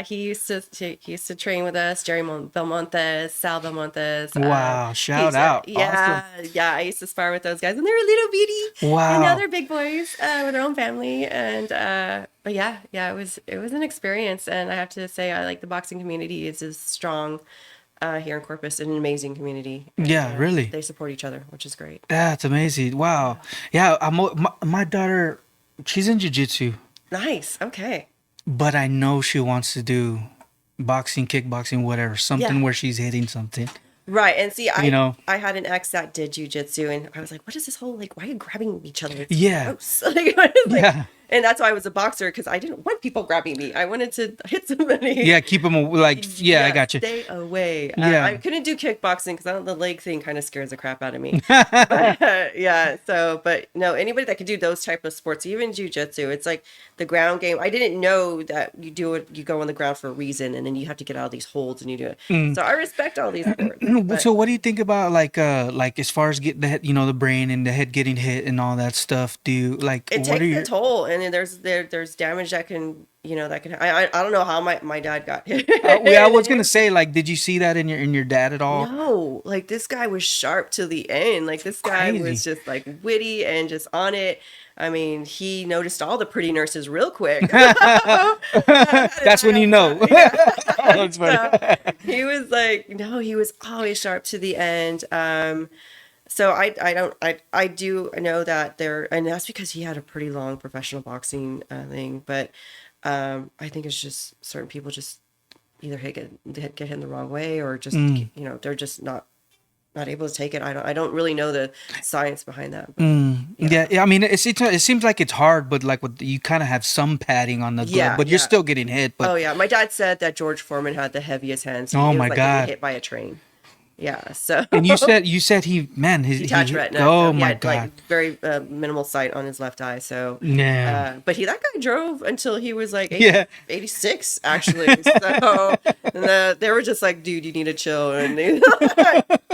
He used to train with us. Jerry Belmontes, Sal Belmontes. Wow! Shout out. Yeah, awesome. yeah. I used to spar with those guys, and they were little bitty. Wow. And now they're big boys with their own family. And but yeah, it was an experience, and I have to say, I like the boxing community is as strong. Here in Corpus, an amazing community. Yeah, really. They support each other, which is great. That's amazing. Wow. Yeah, my daughter, she's in jiu-jitsu. Nice. Okay. But I know she wants to do boxing, kickboxing, whatever, something where she's hitting something. Right. And see, I had an ex that did jiu-jitsu, and I was like, what is this whole, like, why are you grabbing each other? It's gross. Yeah. And that's why I was a boxer, because I didn't want people grabbing me. I wanted to hit somebody. Yeah, keep them I got you. Stay away. Yeah. I couldn't do kickboxing because the leg thing kind of scares the crap out of me. But no, anybody that could do those type of sports, even jiu-jitsu, it's like the ground game. I didn't know that you go on the ground for a reason, and then you have to get out of these holds and you do it. So I respect all these sports. So what do you think about like as far as get the head, the brain and the head getting hit and all that stuff? Do you like it takes a toll, and there's damage that can I don't know how my dad got hit. I was gonna say, like, did you see that in your dad at all? No, like, this guy was sharp to the end. Like, this guy was just like witty and just on it. I mean, he noticed all the pretty nurses real quick. That's when you know. That's funny. So, he was like, no, he was always sharp to the end. So I do know that and that's because he had a pretty long professional boxing thing, but I think it's just certain people just either get hit in the wrong way, or just they're just not able to take it. I don't really know the science behind that. But, yeah. I mean, it seems like it's hard, but like you kind of have some padding on the glove, but you're still getting hit. But my dad said that George Foreman had the heaviest hands. Oh my God, getting hit by a train. Yeah. So. And you said his detached retina. Oh so my had, God. Like, very minimal sight on his left eye. So. Yeah. But that guy drove until he was like 86 actually. So they were just like, dude, you need to chill, and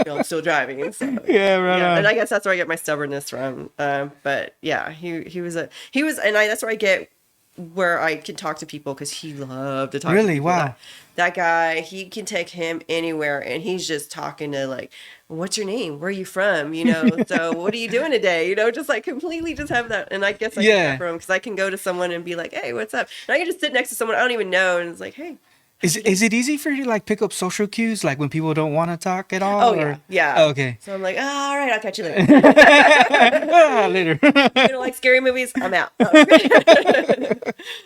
I'm still driving. So. Right. And I guess that's where I get my stubbornness from. But yeah, he was, and that's where I get where I can talk to people, because he loved to talk. Really? To people. Wow. That guy, he can take him anywhere, and he's just talking to, like, what's your name? Where are you from? So what are you doing today? Just like completely just have that. And I guess I get that from him, because I can go to someone and be like, hey, what's up? And I can just sit next to someone I don't even know, and it's like, hey. Is it easy for you to like pick up social cues, like when people don't want to talk at all? Yeah. Oh, okay. So I'm like, all right, I'll catch you later. Later. You don't like scary movies? I'm out.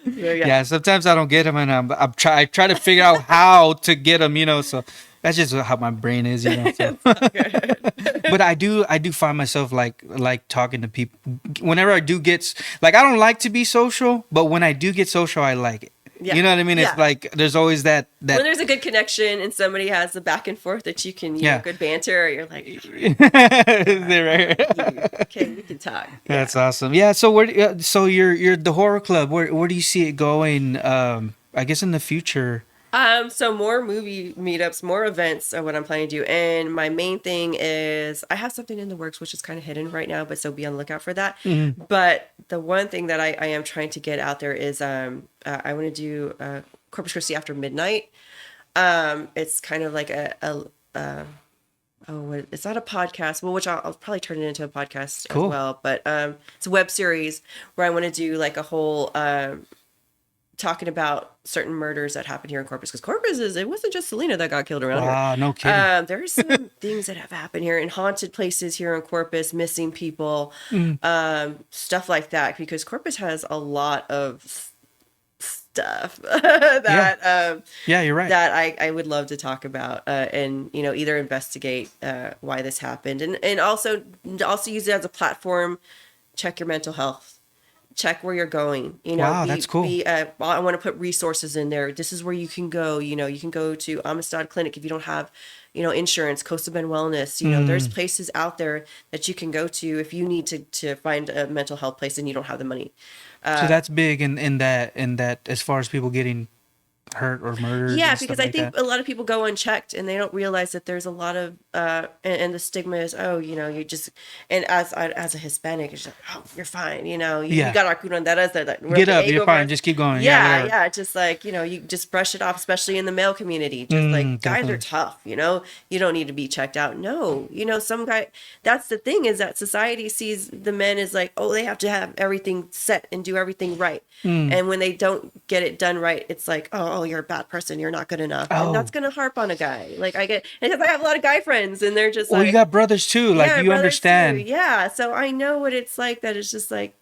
Yeah. Sometimes I don't get them, and I try to figure out how to get them. So that's just how my brain is. So. But I do find myself like talking to people whenever I do get, like, I don't like to be social, but when I do get social, I like it. Yeah. You know what I mean? Yeah. It's like there's always that When there's a good connection and somebody has the back and forth that you can, good banter, you're like, They're right. okay, we can talk. That's awesome. Yeah. So so you're the horror club. Where do you see it going? I guess in the future. So more movie meetups, more events are what I'm planning to do. And my main thing is I have something in the works, which is kind of hidden right now, but so be on the lookout for that. Mm-hmm. But the one thing that I am trying to get out there is I want to do Corpus Christi after midnight. It's kind of like it's not a podcast, well, which I'll probably turn it into a podcast as well. But it's a web series where I want to do like a whole talking about certain murders that happened here in Corpus, because Corpus it wasn't just Selena that got killed around here. No kidding. There's some things that have happened here in haunted places here in Corpus, missing people, stuff like that, because Corpus has a lot of stuff that you're right, that I would love to talk about and either investigate why this happened, and also use it as a platform. Check your mental health, check where you're going, wow, that's cool. I want to put resources in there. This is where you can go. You can go to Amistad Clinic if you don't have insurance, Costa Ben Wellness. There's places out there that you can go to if you need to find a mental health place and you don't have the money. So that's big in that as far as people getting hurt or murdered. Yeah, because I think a lot of people go unchecked and they don't realize that there's a lot of and the stigma is, you just, and as a Hispanic, it's like, oh, you're fine, you got our curanderas that get up, you're fine, just keep going. Yeah, just like you just brush it off, especially in the male community. Just like guys are tough, you don't need to be checked out. No, some guy. That's the thing, is that society sees the men as like, oh, they have to have everything set and do everything right, and when they don't get it done right, it's like, oh, you're a bad person, you're not good enough. And that's gonna harp on a guy. Like I get, because I have a lot of guy friends and they're just like, you got brothers too, like you understand too. Yeah, so I know what it's like, that it's just like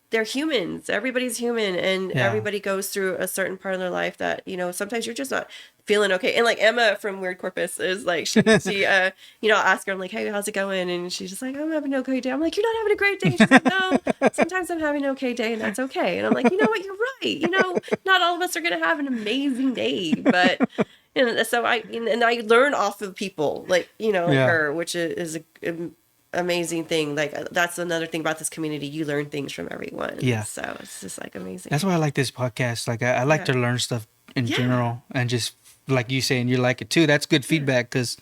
they're humans, everybody's human, and everybody goes through a certain part of their life that sometimes you're just not feeling okay. And like Emma from Weird Corpus is like, she I'll ask her, I'm like, hey, how's it going? And she's just like, I'm having an okay day. I'm like, you're not having a great day. She's like, no, sometimes I'm having an okay day, and that's okay. And I'm like, you know what, you're right. Not all of us are gonna have an amazing day, but so I learn off of people like her, which is a amazing thing. Like that's another thing about this community, you learn things from everyone. So it's just like amazing. That's why I like this podcast. Like I like to learn stuff in general, and just like you saying you like it too, that's good feedback, because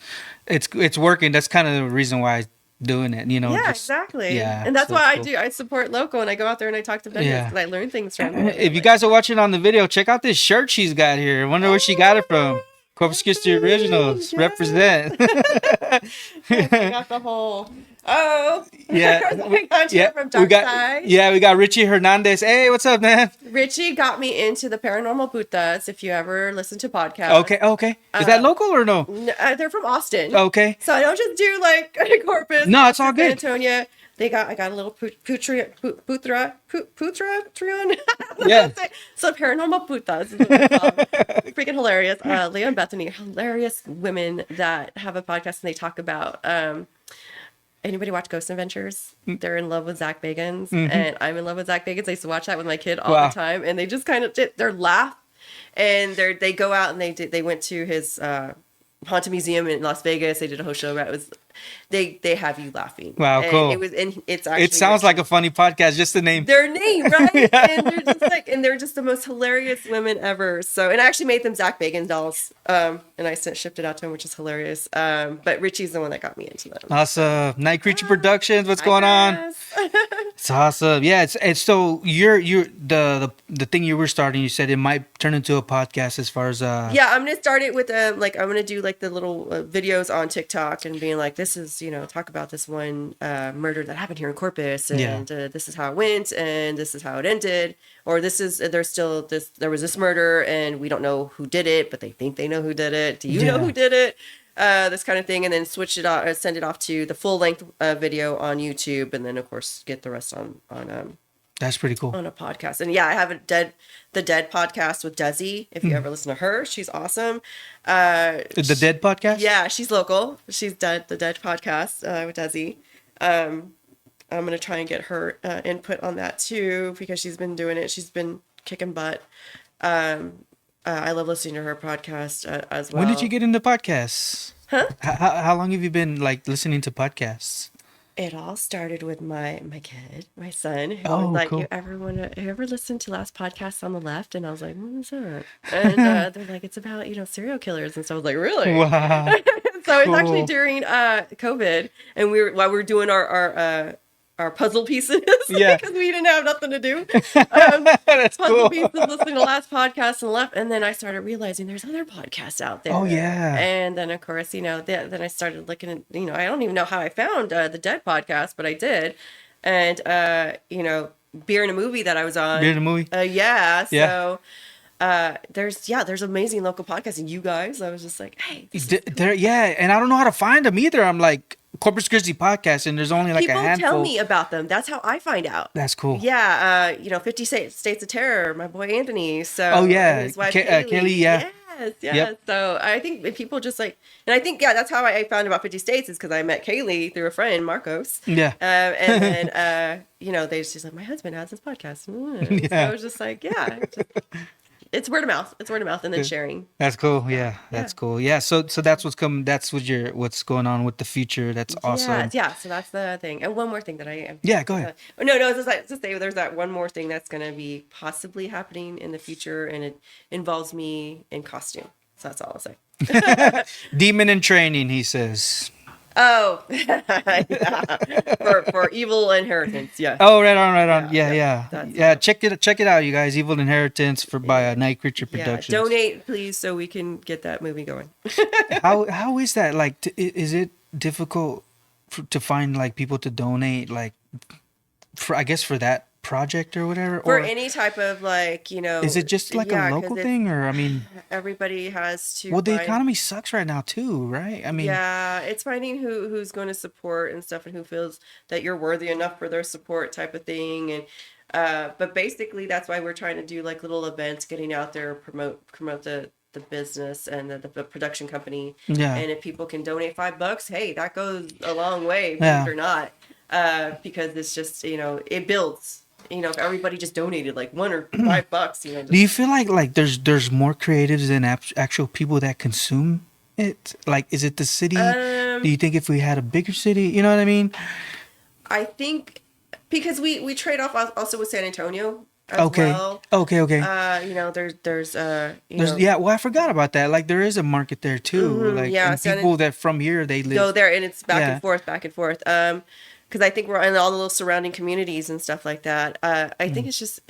it's working. That's kind of the reason why I'm doing it, exactly. And that's why I support local, and I go out there and I talk to vendors, because I learn things from them. If you guys are watching on the video, check out this shirt she's got here. I wonder where she got it from. Corpus Christi Originals, represent. I got the whole. Oh, we got from Dark Side. Yeah, we got Richie Hernandez. Hey, what's up, man? Richie got me into the Paranormal Buas. If you ever listen to podcasts, okay. Is that local or no? They're from Austin. Okay, so I don't just do like Corpus. No, it's all good. San Antonio. I got a little Putra Trion. Yeah. So Paranormal Buas is what they're called. Freaking hilarious. Leah and Bethany, hilarious women that have a podcast, and they talk about anybody watch Ghost Adventures? They're in love with Zach Bagans, and I'm in love with Zach Bagans. I used to watch that with my kid all the time, and they just kind of their laugh, and they go out and they went to his haunted museum in Las Vegas. They did a whole show about it. Was they have you laughing. Wow, cool. It's actually, it sounds like a funny podcast, just the name. Their name, right? And they're just the most hilarious women ever. So, and I actually made them Zach Bagans dolls. And I shipped it out to him, which is hilarious. But Richie's the one that got me into them. Awesome. Night Creature Productions, what's going on? It's awesome. Yeah, it's so you're the thing you were starting, you said it might turn into a podcast as far as Yeah, I'm gonna start it with I'm gonna do like the little videos on TikTok and being like, this is talk about this one murder that happened here in Corpus, and this is how it went, and this is how it ended, or there was this murder and we don't know who did it, but they think they know who did it. Do you know who did it? This kind of thing, and then switch it off, send it off to the full length video on YouTube, and then of course get the rest on that's pretty cool, on a podcast. And I have the Dead podcast with Desi. If you ever listen to her, she's awesome. The Dead podcast? Yeah, she's local. She's the Dead podcast with Desi. I'm gonna try and get her input on that too, because she's been doing it. She's been kicking butt. I love listening to her podcast as well. When did you get into podcasts? Huh? How long have you been like listening to podcasts? It all started with my kid, my son, who was Oh, like, cool. You ever listen to Last Podcast on the Left?" And I was like, "What is that?" And they're like, "It's about, serial killers." And so I was like, "Really?" Wow. So it's actually Cool. during COVID, and while we were doing our puzzle pieces Yeah. because we didn't have nothing to do. That's Puzzle cool. pieces, listening to Last Podcast and Left, and then I started realizing there's other podcasts out there. Oh, yeah. And then of course, then I started looking at, I don't even know how I found the Dead podcast, but I did, and Beer and a Movie that I was on. Beer and a Movie. Yeah. Yeah. So. There's amazing local podcasts, and you guys, I was just like, hey, this is There, yeah, and I don't know how to find them either. I'm like Corpus Christi podcast, and there's only like people a handful. tell me about them. That's how I find out. That's cool. Yeah, 50 States of Terror, my boy Anthony. So Oh, yeah. his wife Kaylee, yeah. Yes. Yep. So I think if people just like, and I think that's how I found about 50 States is because I met Kaylee through a friend, Marcos. Yeah. And then they just like, my husband has this podcast. Yeah. So I was just like, it's word of mouth. It's word of mouth, and then sharing. That's cool. Yeah, that's cool. Yeah, so that's what's coming. That's what's going on with the future. That's awesome. Yeah. So that's the thing. And one more thing that I am. Yeah, go ahead. No. It's just like to say there's that one more thing that's going to be possibly happening in the future, and it involves me in costume. So that's all I'll say. Demon in training, he says. Oh, for Evil Inheritance, yeah. Oh, right on. Yeah. That's- Check it out, you guys. Evil Inheritance by Night Creature Productions. Donate, please, so we can get that movie going. How is that? Like, is it difficult to find like people to donate, like, for that project or whatever? For Or any type of is it just like a local thing, or I mean, everybody has to. well, the find- economy sucks right now too, right? I mean, Yeah, it's finding who's going to support and stuff, and who feels that you're worthy enough for their support, type of thing. And but basically, that's why we're trying to do like little events, getting out there, promote the business and the production company. Yeah. And if people can donate $5, hey, that goes a long way, believe Yeah. it or not. Because it's just it builds. If everybody just donated like $1 or $5, do you feel like there's more creatives than actual people that consume it? Like, is it the city? Do you think if we had a bigger city, you know what I mean? I think because we trade off also with San Antonio as Okay. well. Okay. There's Well, I forgot about that. Like, there is a market there too. Mhm, Like, yeah, and San people that from here they live. go there, and it's back Yeah. and forth. Because I think we're in all the little surrounding communities and stuff like that. I think it's just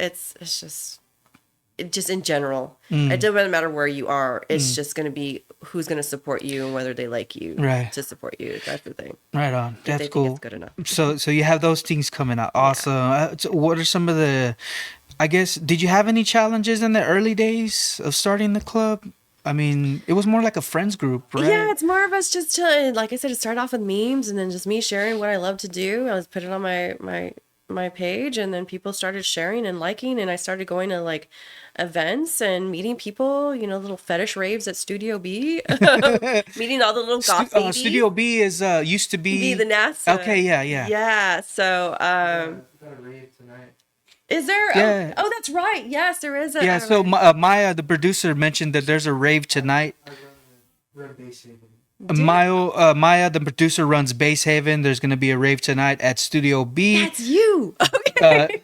in general. It doesn't matter where you are. It's just going to be who's going to support you and whether they like you Right. to support you. That's the thing. Right on. If they That's think cool. it's good enough. So you have those things coming out. Awesome. So what are some of the? I guess, did you have any challenges in the early days of starting the club? I mean, it was more like a friends group, right? Yeah, it's more of us just like I said, it started off with memes and then just me sharing what I love to do. I was put it on my page, and then people started sharing and liking, and I started going to like events and meeting people, little fetish raves at Studio B, meeting all the little goth babies. Studio B is used to be the NASA. Okay, yeah. Yeah, so is there? Yeah. Oh, that's right. Yes, there is a Yeah, so Maya, the producer, mentioned that there's a rave tonight. Maya, the producer, runs Base Haven. There's going to be a rave tonight at Studio B. That's you. Okay.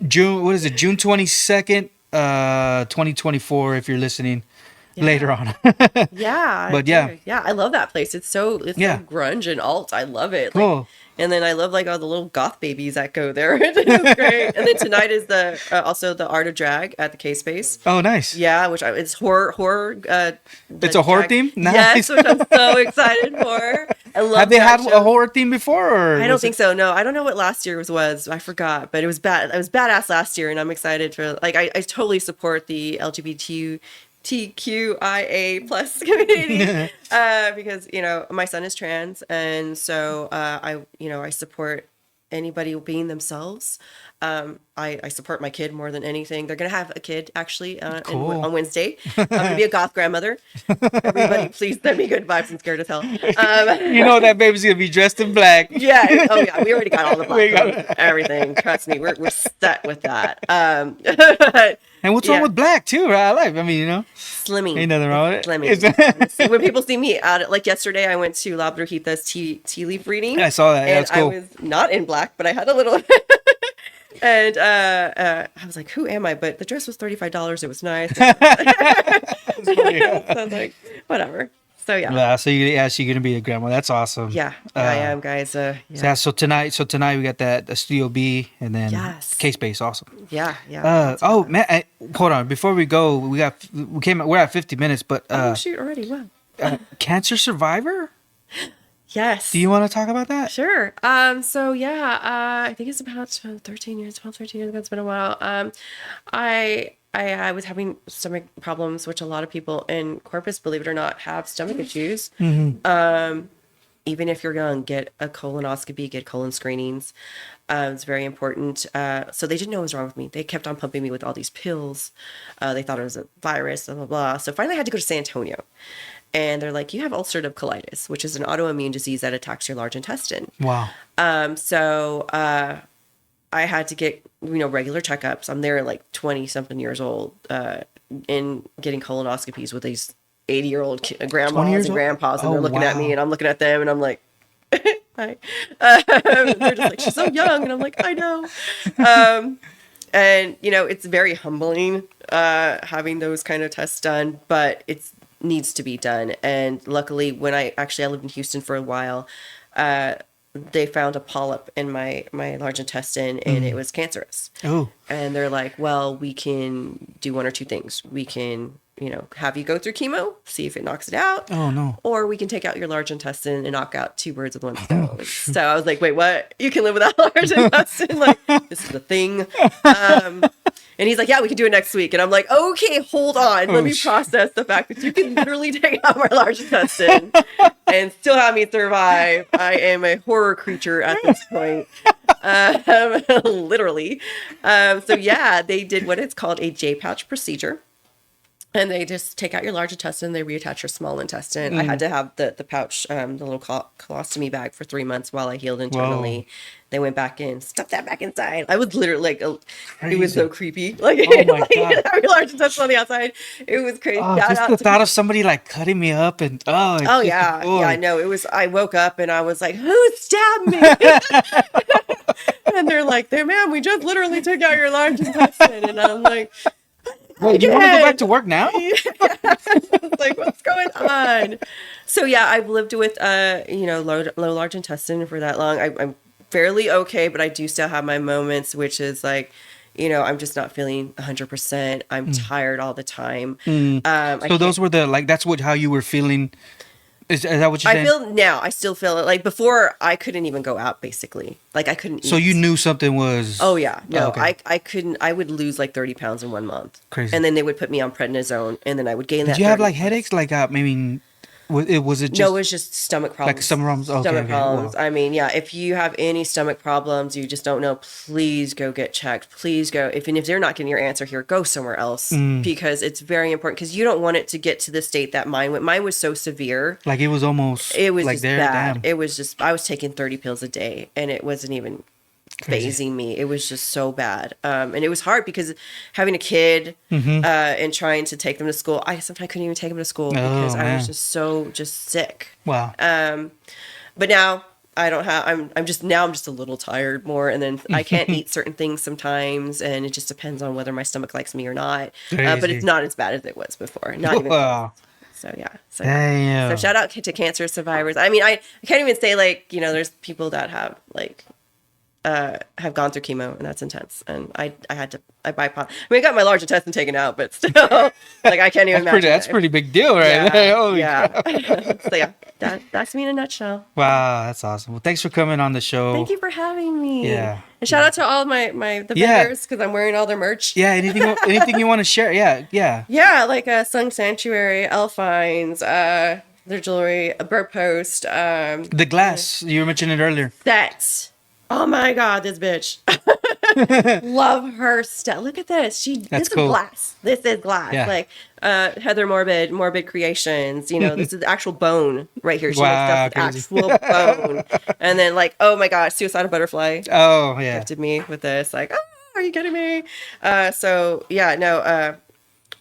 June 22nd, 2024, if you're listening later on. Yeah. But yeah. Yeah, I love that place. It's so Yeah. grunge and alt. I love it. Cool. And then I love like all the little goth babies that go there. It's great. And then tonight is also the Art of Drag at the K Space. Oh, nice. Yeah, it's horror. It's a horror theme? Nice. Yes, which I'm so excited for. I love. Have they drag had a shows. horror theme before? Or I don't think so. No, I don't know what last year was. I forgot, but it was bad. It was badass last year, and I'm excited for I totally support the LGBTQIA plus community because my son is trans, and so I support anybody being themselves. I support my kid more than anything. They're gonna have a kid actually Cool. on Wednesday. I'm gonna be a goth grandmother. Everybody, please send me good vibes and scared as hell. That baby's gonna be dressed in black. Yeah. Oh yeah. We already got all the We black got clothes, everything. Trust me, we're set with that. And what's wrong with black too, right? I mean, Slimming. ain't nothing wrong with it. Slimming. Honestly, when people see me out, like yesterday, I went to La Brujita's tea leaf reading. I saw that. And That's cool. I was not in black, but I had a little. And I was like, "Who am I?" But the dress was $35. It was nice. So I was like, "Whatever." So yeah. Yeah. So you're actually gonna be a grandma. That's awesome. Yeah, I am, guys. Yeah. So tonight we got the Studio B, and then K-Space. Awesome. Yeah. Oh man, hold on. Before we go, we're at 50 minutes, but oh shoot, already. Wow. Cancer survivor. Yes. Do you want to talk about that? Sure. So yeah, I think it's about 13 years ago. It's been a while. I was having stomach problems, which a lot of people in Corpus, believe it or not, have stomach issues. Mm-hmm. Even if you're young, get a colonoscopy, get colon screenings. It's very important. So they didn't know what was wrong with me. They kept on pumping me with all these pills. They thought it was a virus, blah, blah, blah. So finally I had to go to San Antonio. And they're like, you have ulcerative colitis, which is an autoimmune disease that attacks your large intestine. Wow. So I had to get, regular checkups. I'm there like 20-something years old and getting colonoscopies with these 80-year-old grandmas and grandpas. And they're looking at me and I'm looking at them and I'm like, hi. They're just like, she's so young. And I'm like, I know. And, it's very humbling having those kind of tests done, but it's needs to be done. And luckily, when I lived in Houston for a while, they found a polyp in my large intestine and it was cancerous. Oh. And they're like, well, we can do one or two things. We can, have you go through chemo, see if it knocks it out. Oh, no. Or we can take out your large intestine and knock out two birds with one stone. Oh, so I was like, wait, what? You can live without large intestine? Like, this is the thing. And he's like, yeah, we can do it next week. And I'm like, okay, hold on. Let me process the fact that you can literally take out my large intestine and still have me survive. I am a horror creature at this point. Literally. So yeah, they did what it's called a J-pouch procedure. And they just take out your large intestine, they reattach your small intestine. I had to have the pouch, the little colostomy bag for 3 months while I healed internally. Whoa. They went back in, stuffed that back inside. I was literally like, it was so creepy. Like, oh my God. Having large intestine on the outside. It was crazy. Oh, just the thought of somebody like cutting me up and, yeah. Yeah, I know. I woke up and I was like, who stabbed me? And they're like, ma'am, we just literally took out your large intestine. And I'm like, wait, do you want to go back to work now? Yeah. Like, what's going on? So yeah, I've lived with low large intestine for that long. I'm fairly okay, but I do still have my moments, which is like, I'm just not feeling 100%. I'm tired all the time. So those were that's how you were feeling. Is that what you're saying? I feel now. I still feel it. Like before, I couldn't even go out. Basically, like I couldn't. So you knew something was. Oh yeah, no, okay. I couldn't. I would lose like 30 pounds in 1 month. Crazy. And then they would put me on prednisone, and then I would gain that. Did you have like headaches? Like maybe. Was it just? No, it was just stomach problems. Like stomach problems. Okay, stomach problems. Wow. I mean, yeah. If you have any stomach problems, you just don't know. Please go get checked. Please go. If they're not getting your answer here, go somewhere else because it's very important. Because you don't want it to get to the state that mine went. Mine was so severe. Like it was almost. It was like just bad. Damn. It was just. I was taking 30 pills a day, and it wasn't even phasing me. It was just so bad. And it was hard because having a kid and trying to take them to school, I sometimes couldn't even take them to school because I was just sick. Wow. But now I don't have, I'm just a little tired more. And then I can't eat certain things sometimes. And it just depends on whether my stomach likes me or not. But it's not as bad as it was before. Not even close. So yeah. So shout out to cancer survivors. I mean, I can't even say there's people that have have gone through chemo and that's intense. And I bypass. I mean, I got my large intestine taken out, but still, I can't even imagine. That's pretty big deal, right? Yeah. So yeah, that's me in a nutshell. Wow, that's awesome. Well, thanks for coming on the show. Thank you for having me. Yeah. And shout out to all the vendors because I'm wearing all their merch. Yeah. Anything you want to share? Yeah. Yeah, like Sung Sanctuary, Elfines, their jewelry, a bird post. The glass you were mentioning earlier. That's. Oh my God, this bitch. Love her stuff. Look at this. This cool. Is glass. This is glass. Yeah. Heather Morbid Creations. This is actual bone right here. She makes stuff with actual bone. And then oh my God, Suicidal Butterfly. Oh yeah. Gifted me with this. Are you kidding me? So yeah, no.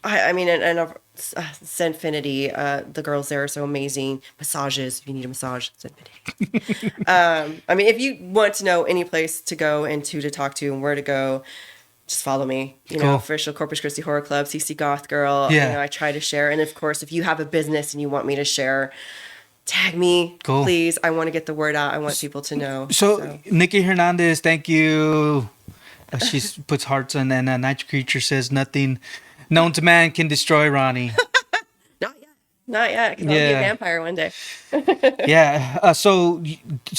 I mean, and Zenfinity, the girls there are so amazing. Massages, if you need a massage, Zenfinity. I mean, if you want to know any place to go and to talk to and where to go, just follow me. You know, Cool. official Corpus Christi Horror Club, CC Goth Girl. Yeah. You know, I try to share. And of course, if you have a business and you want me to share, tag me, Cool. please. I want to get the word out. I want people to know. So Nikki Hernandez, thank you. She puts hearts on, and Night Creature says nothing known to man can destroy Ronnie. Not yet, because I'll be a vampire one day. Yeah. So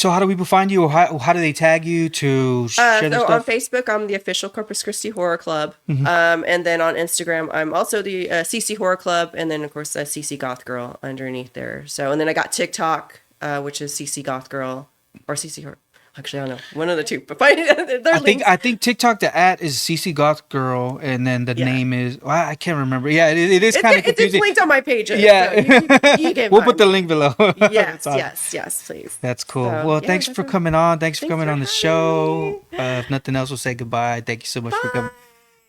how do people find you, or how do they tag you to share their So stuff? on Facebook, I'm the official Corpus Christi Horror Club. And then on Instagram, I'm also the CC Horror Club. And then, of course, CC Goth Girl underneath there. So, and then I got TikTok, which is CC Goth Girl or CC Horror. Actually, I don't know. One of the two. But I think TikTok, the @ is CC Goth Girl, and then the name is, well, I can't remember. Yeah, it is kind of confusing. It's linked on my page. Yeah. So you can we'll put the link below. Yes, yes, please. That's cool. So, well, thanks for coming on. Thanks for coming on the show. Me. If nothing else, we'll say goodbye. Thank you so much for coming.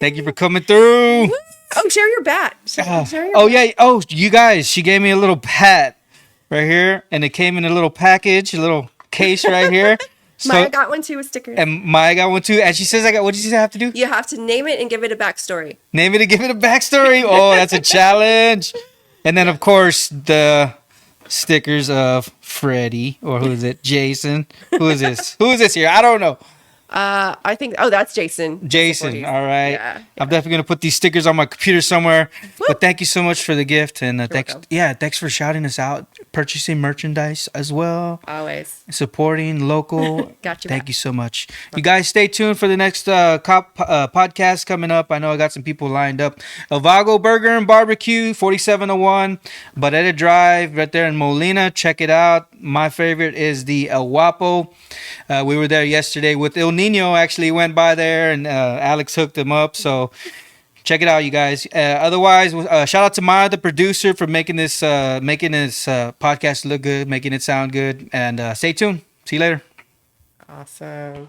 Thank you for coming through. Oh, share your bat. Share your bat. Yeah. Oh, you guys, she gave me a little hat right here, and it came in a little package, a little case right here. So, Maya got one too with stickers. And Maya got one too. And she says, what did she have to do? You have to name it and give it a backstory. Name it and give it a backstory? Oh, that's a challenge. And then, of course, the stickers of Freddie, or who is it? Jason. Who is this? Who is this here? I don't know. I think, that's Jason. Jason, all right. Yeah. I'm definitely going to put these stickers on my computer somewhere. Woo. But thank you so much for the gift. And thanks for shouting us out, purchasing merchandise as well. Always. Supporting local. Got you. Thank you so much. You guys stay tuned for the next podcast coming up. I know I got some people lined up. Vago Burger and BBQ, 4701 Barrera Drive, right there in Molina. Check it out. My favorite is the El Guapo. We were there yesterday with El Nino. Actually went by there, and Alex hooked him up. So check it out, you guys. Otherwise, shout out to Maya, the producer, for making this podcast look good, making it sound good. And stay tuned. See you later. Awesome.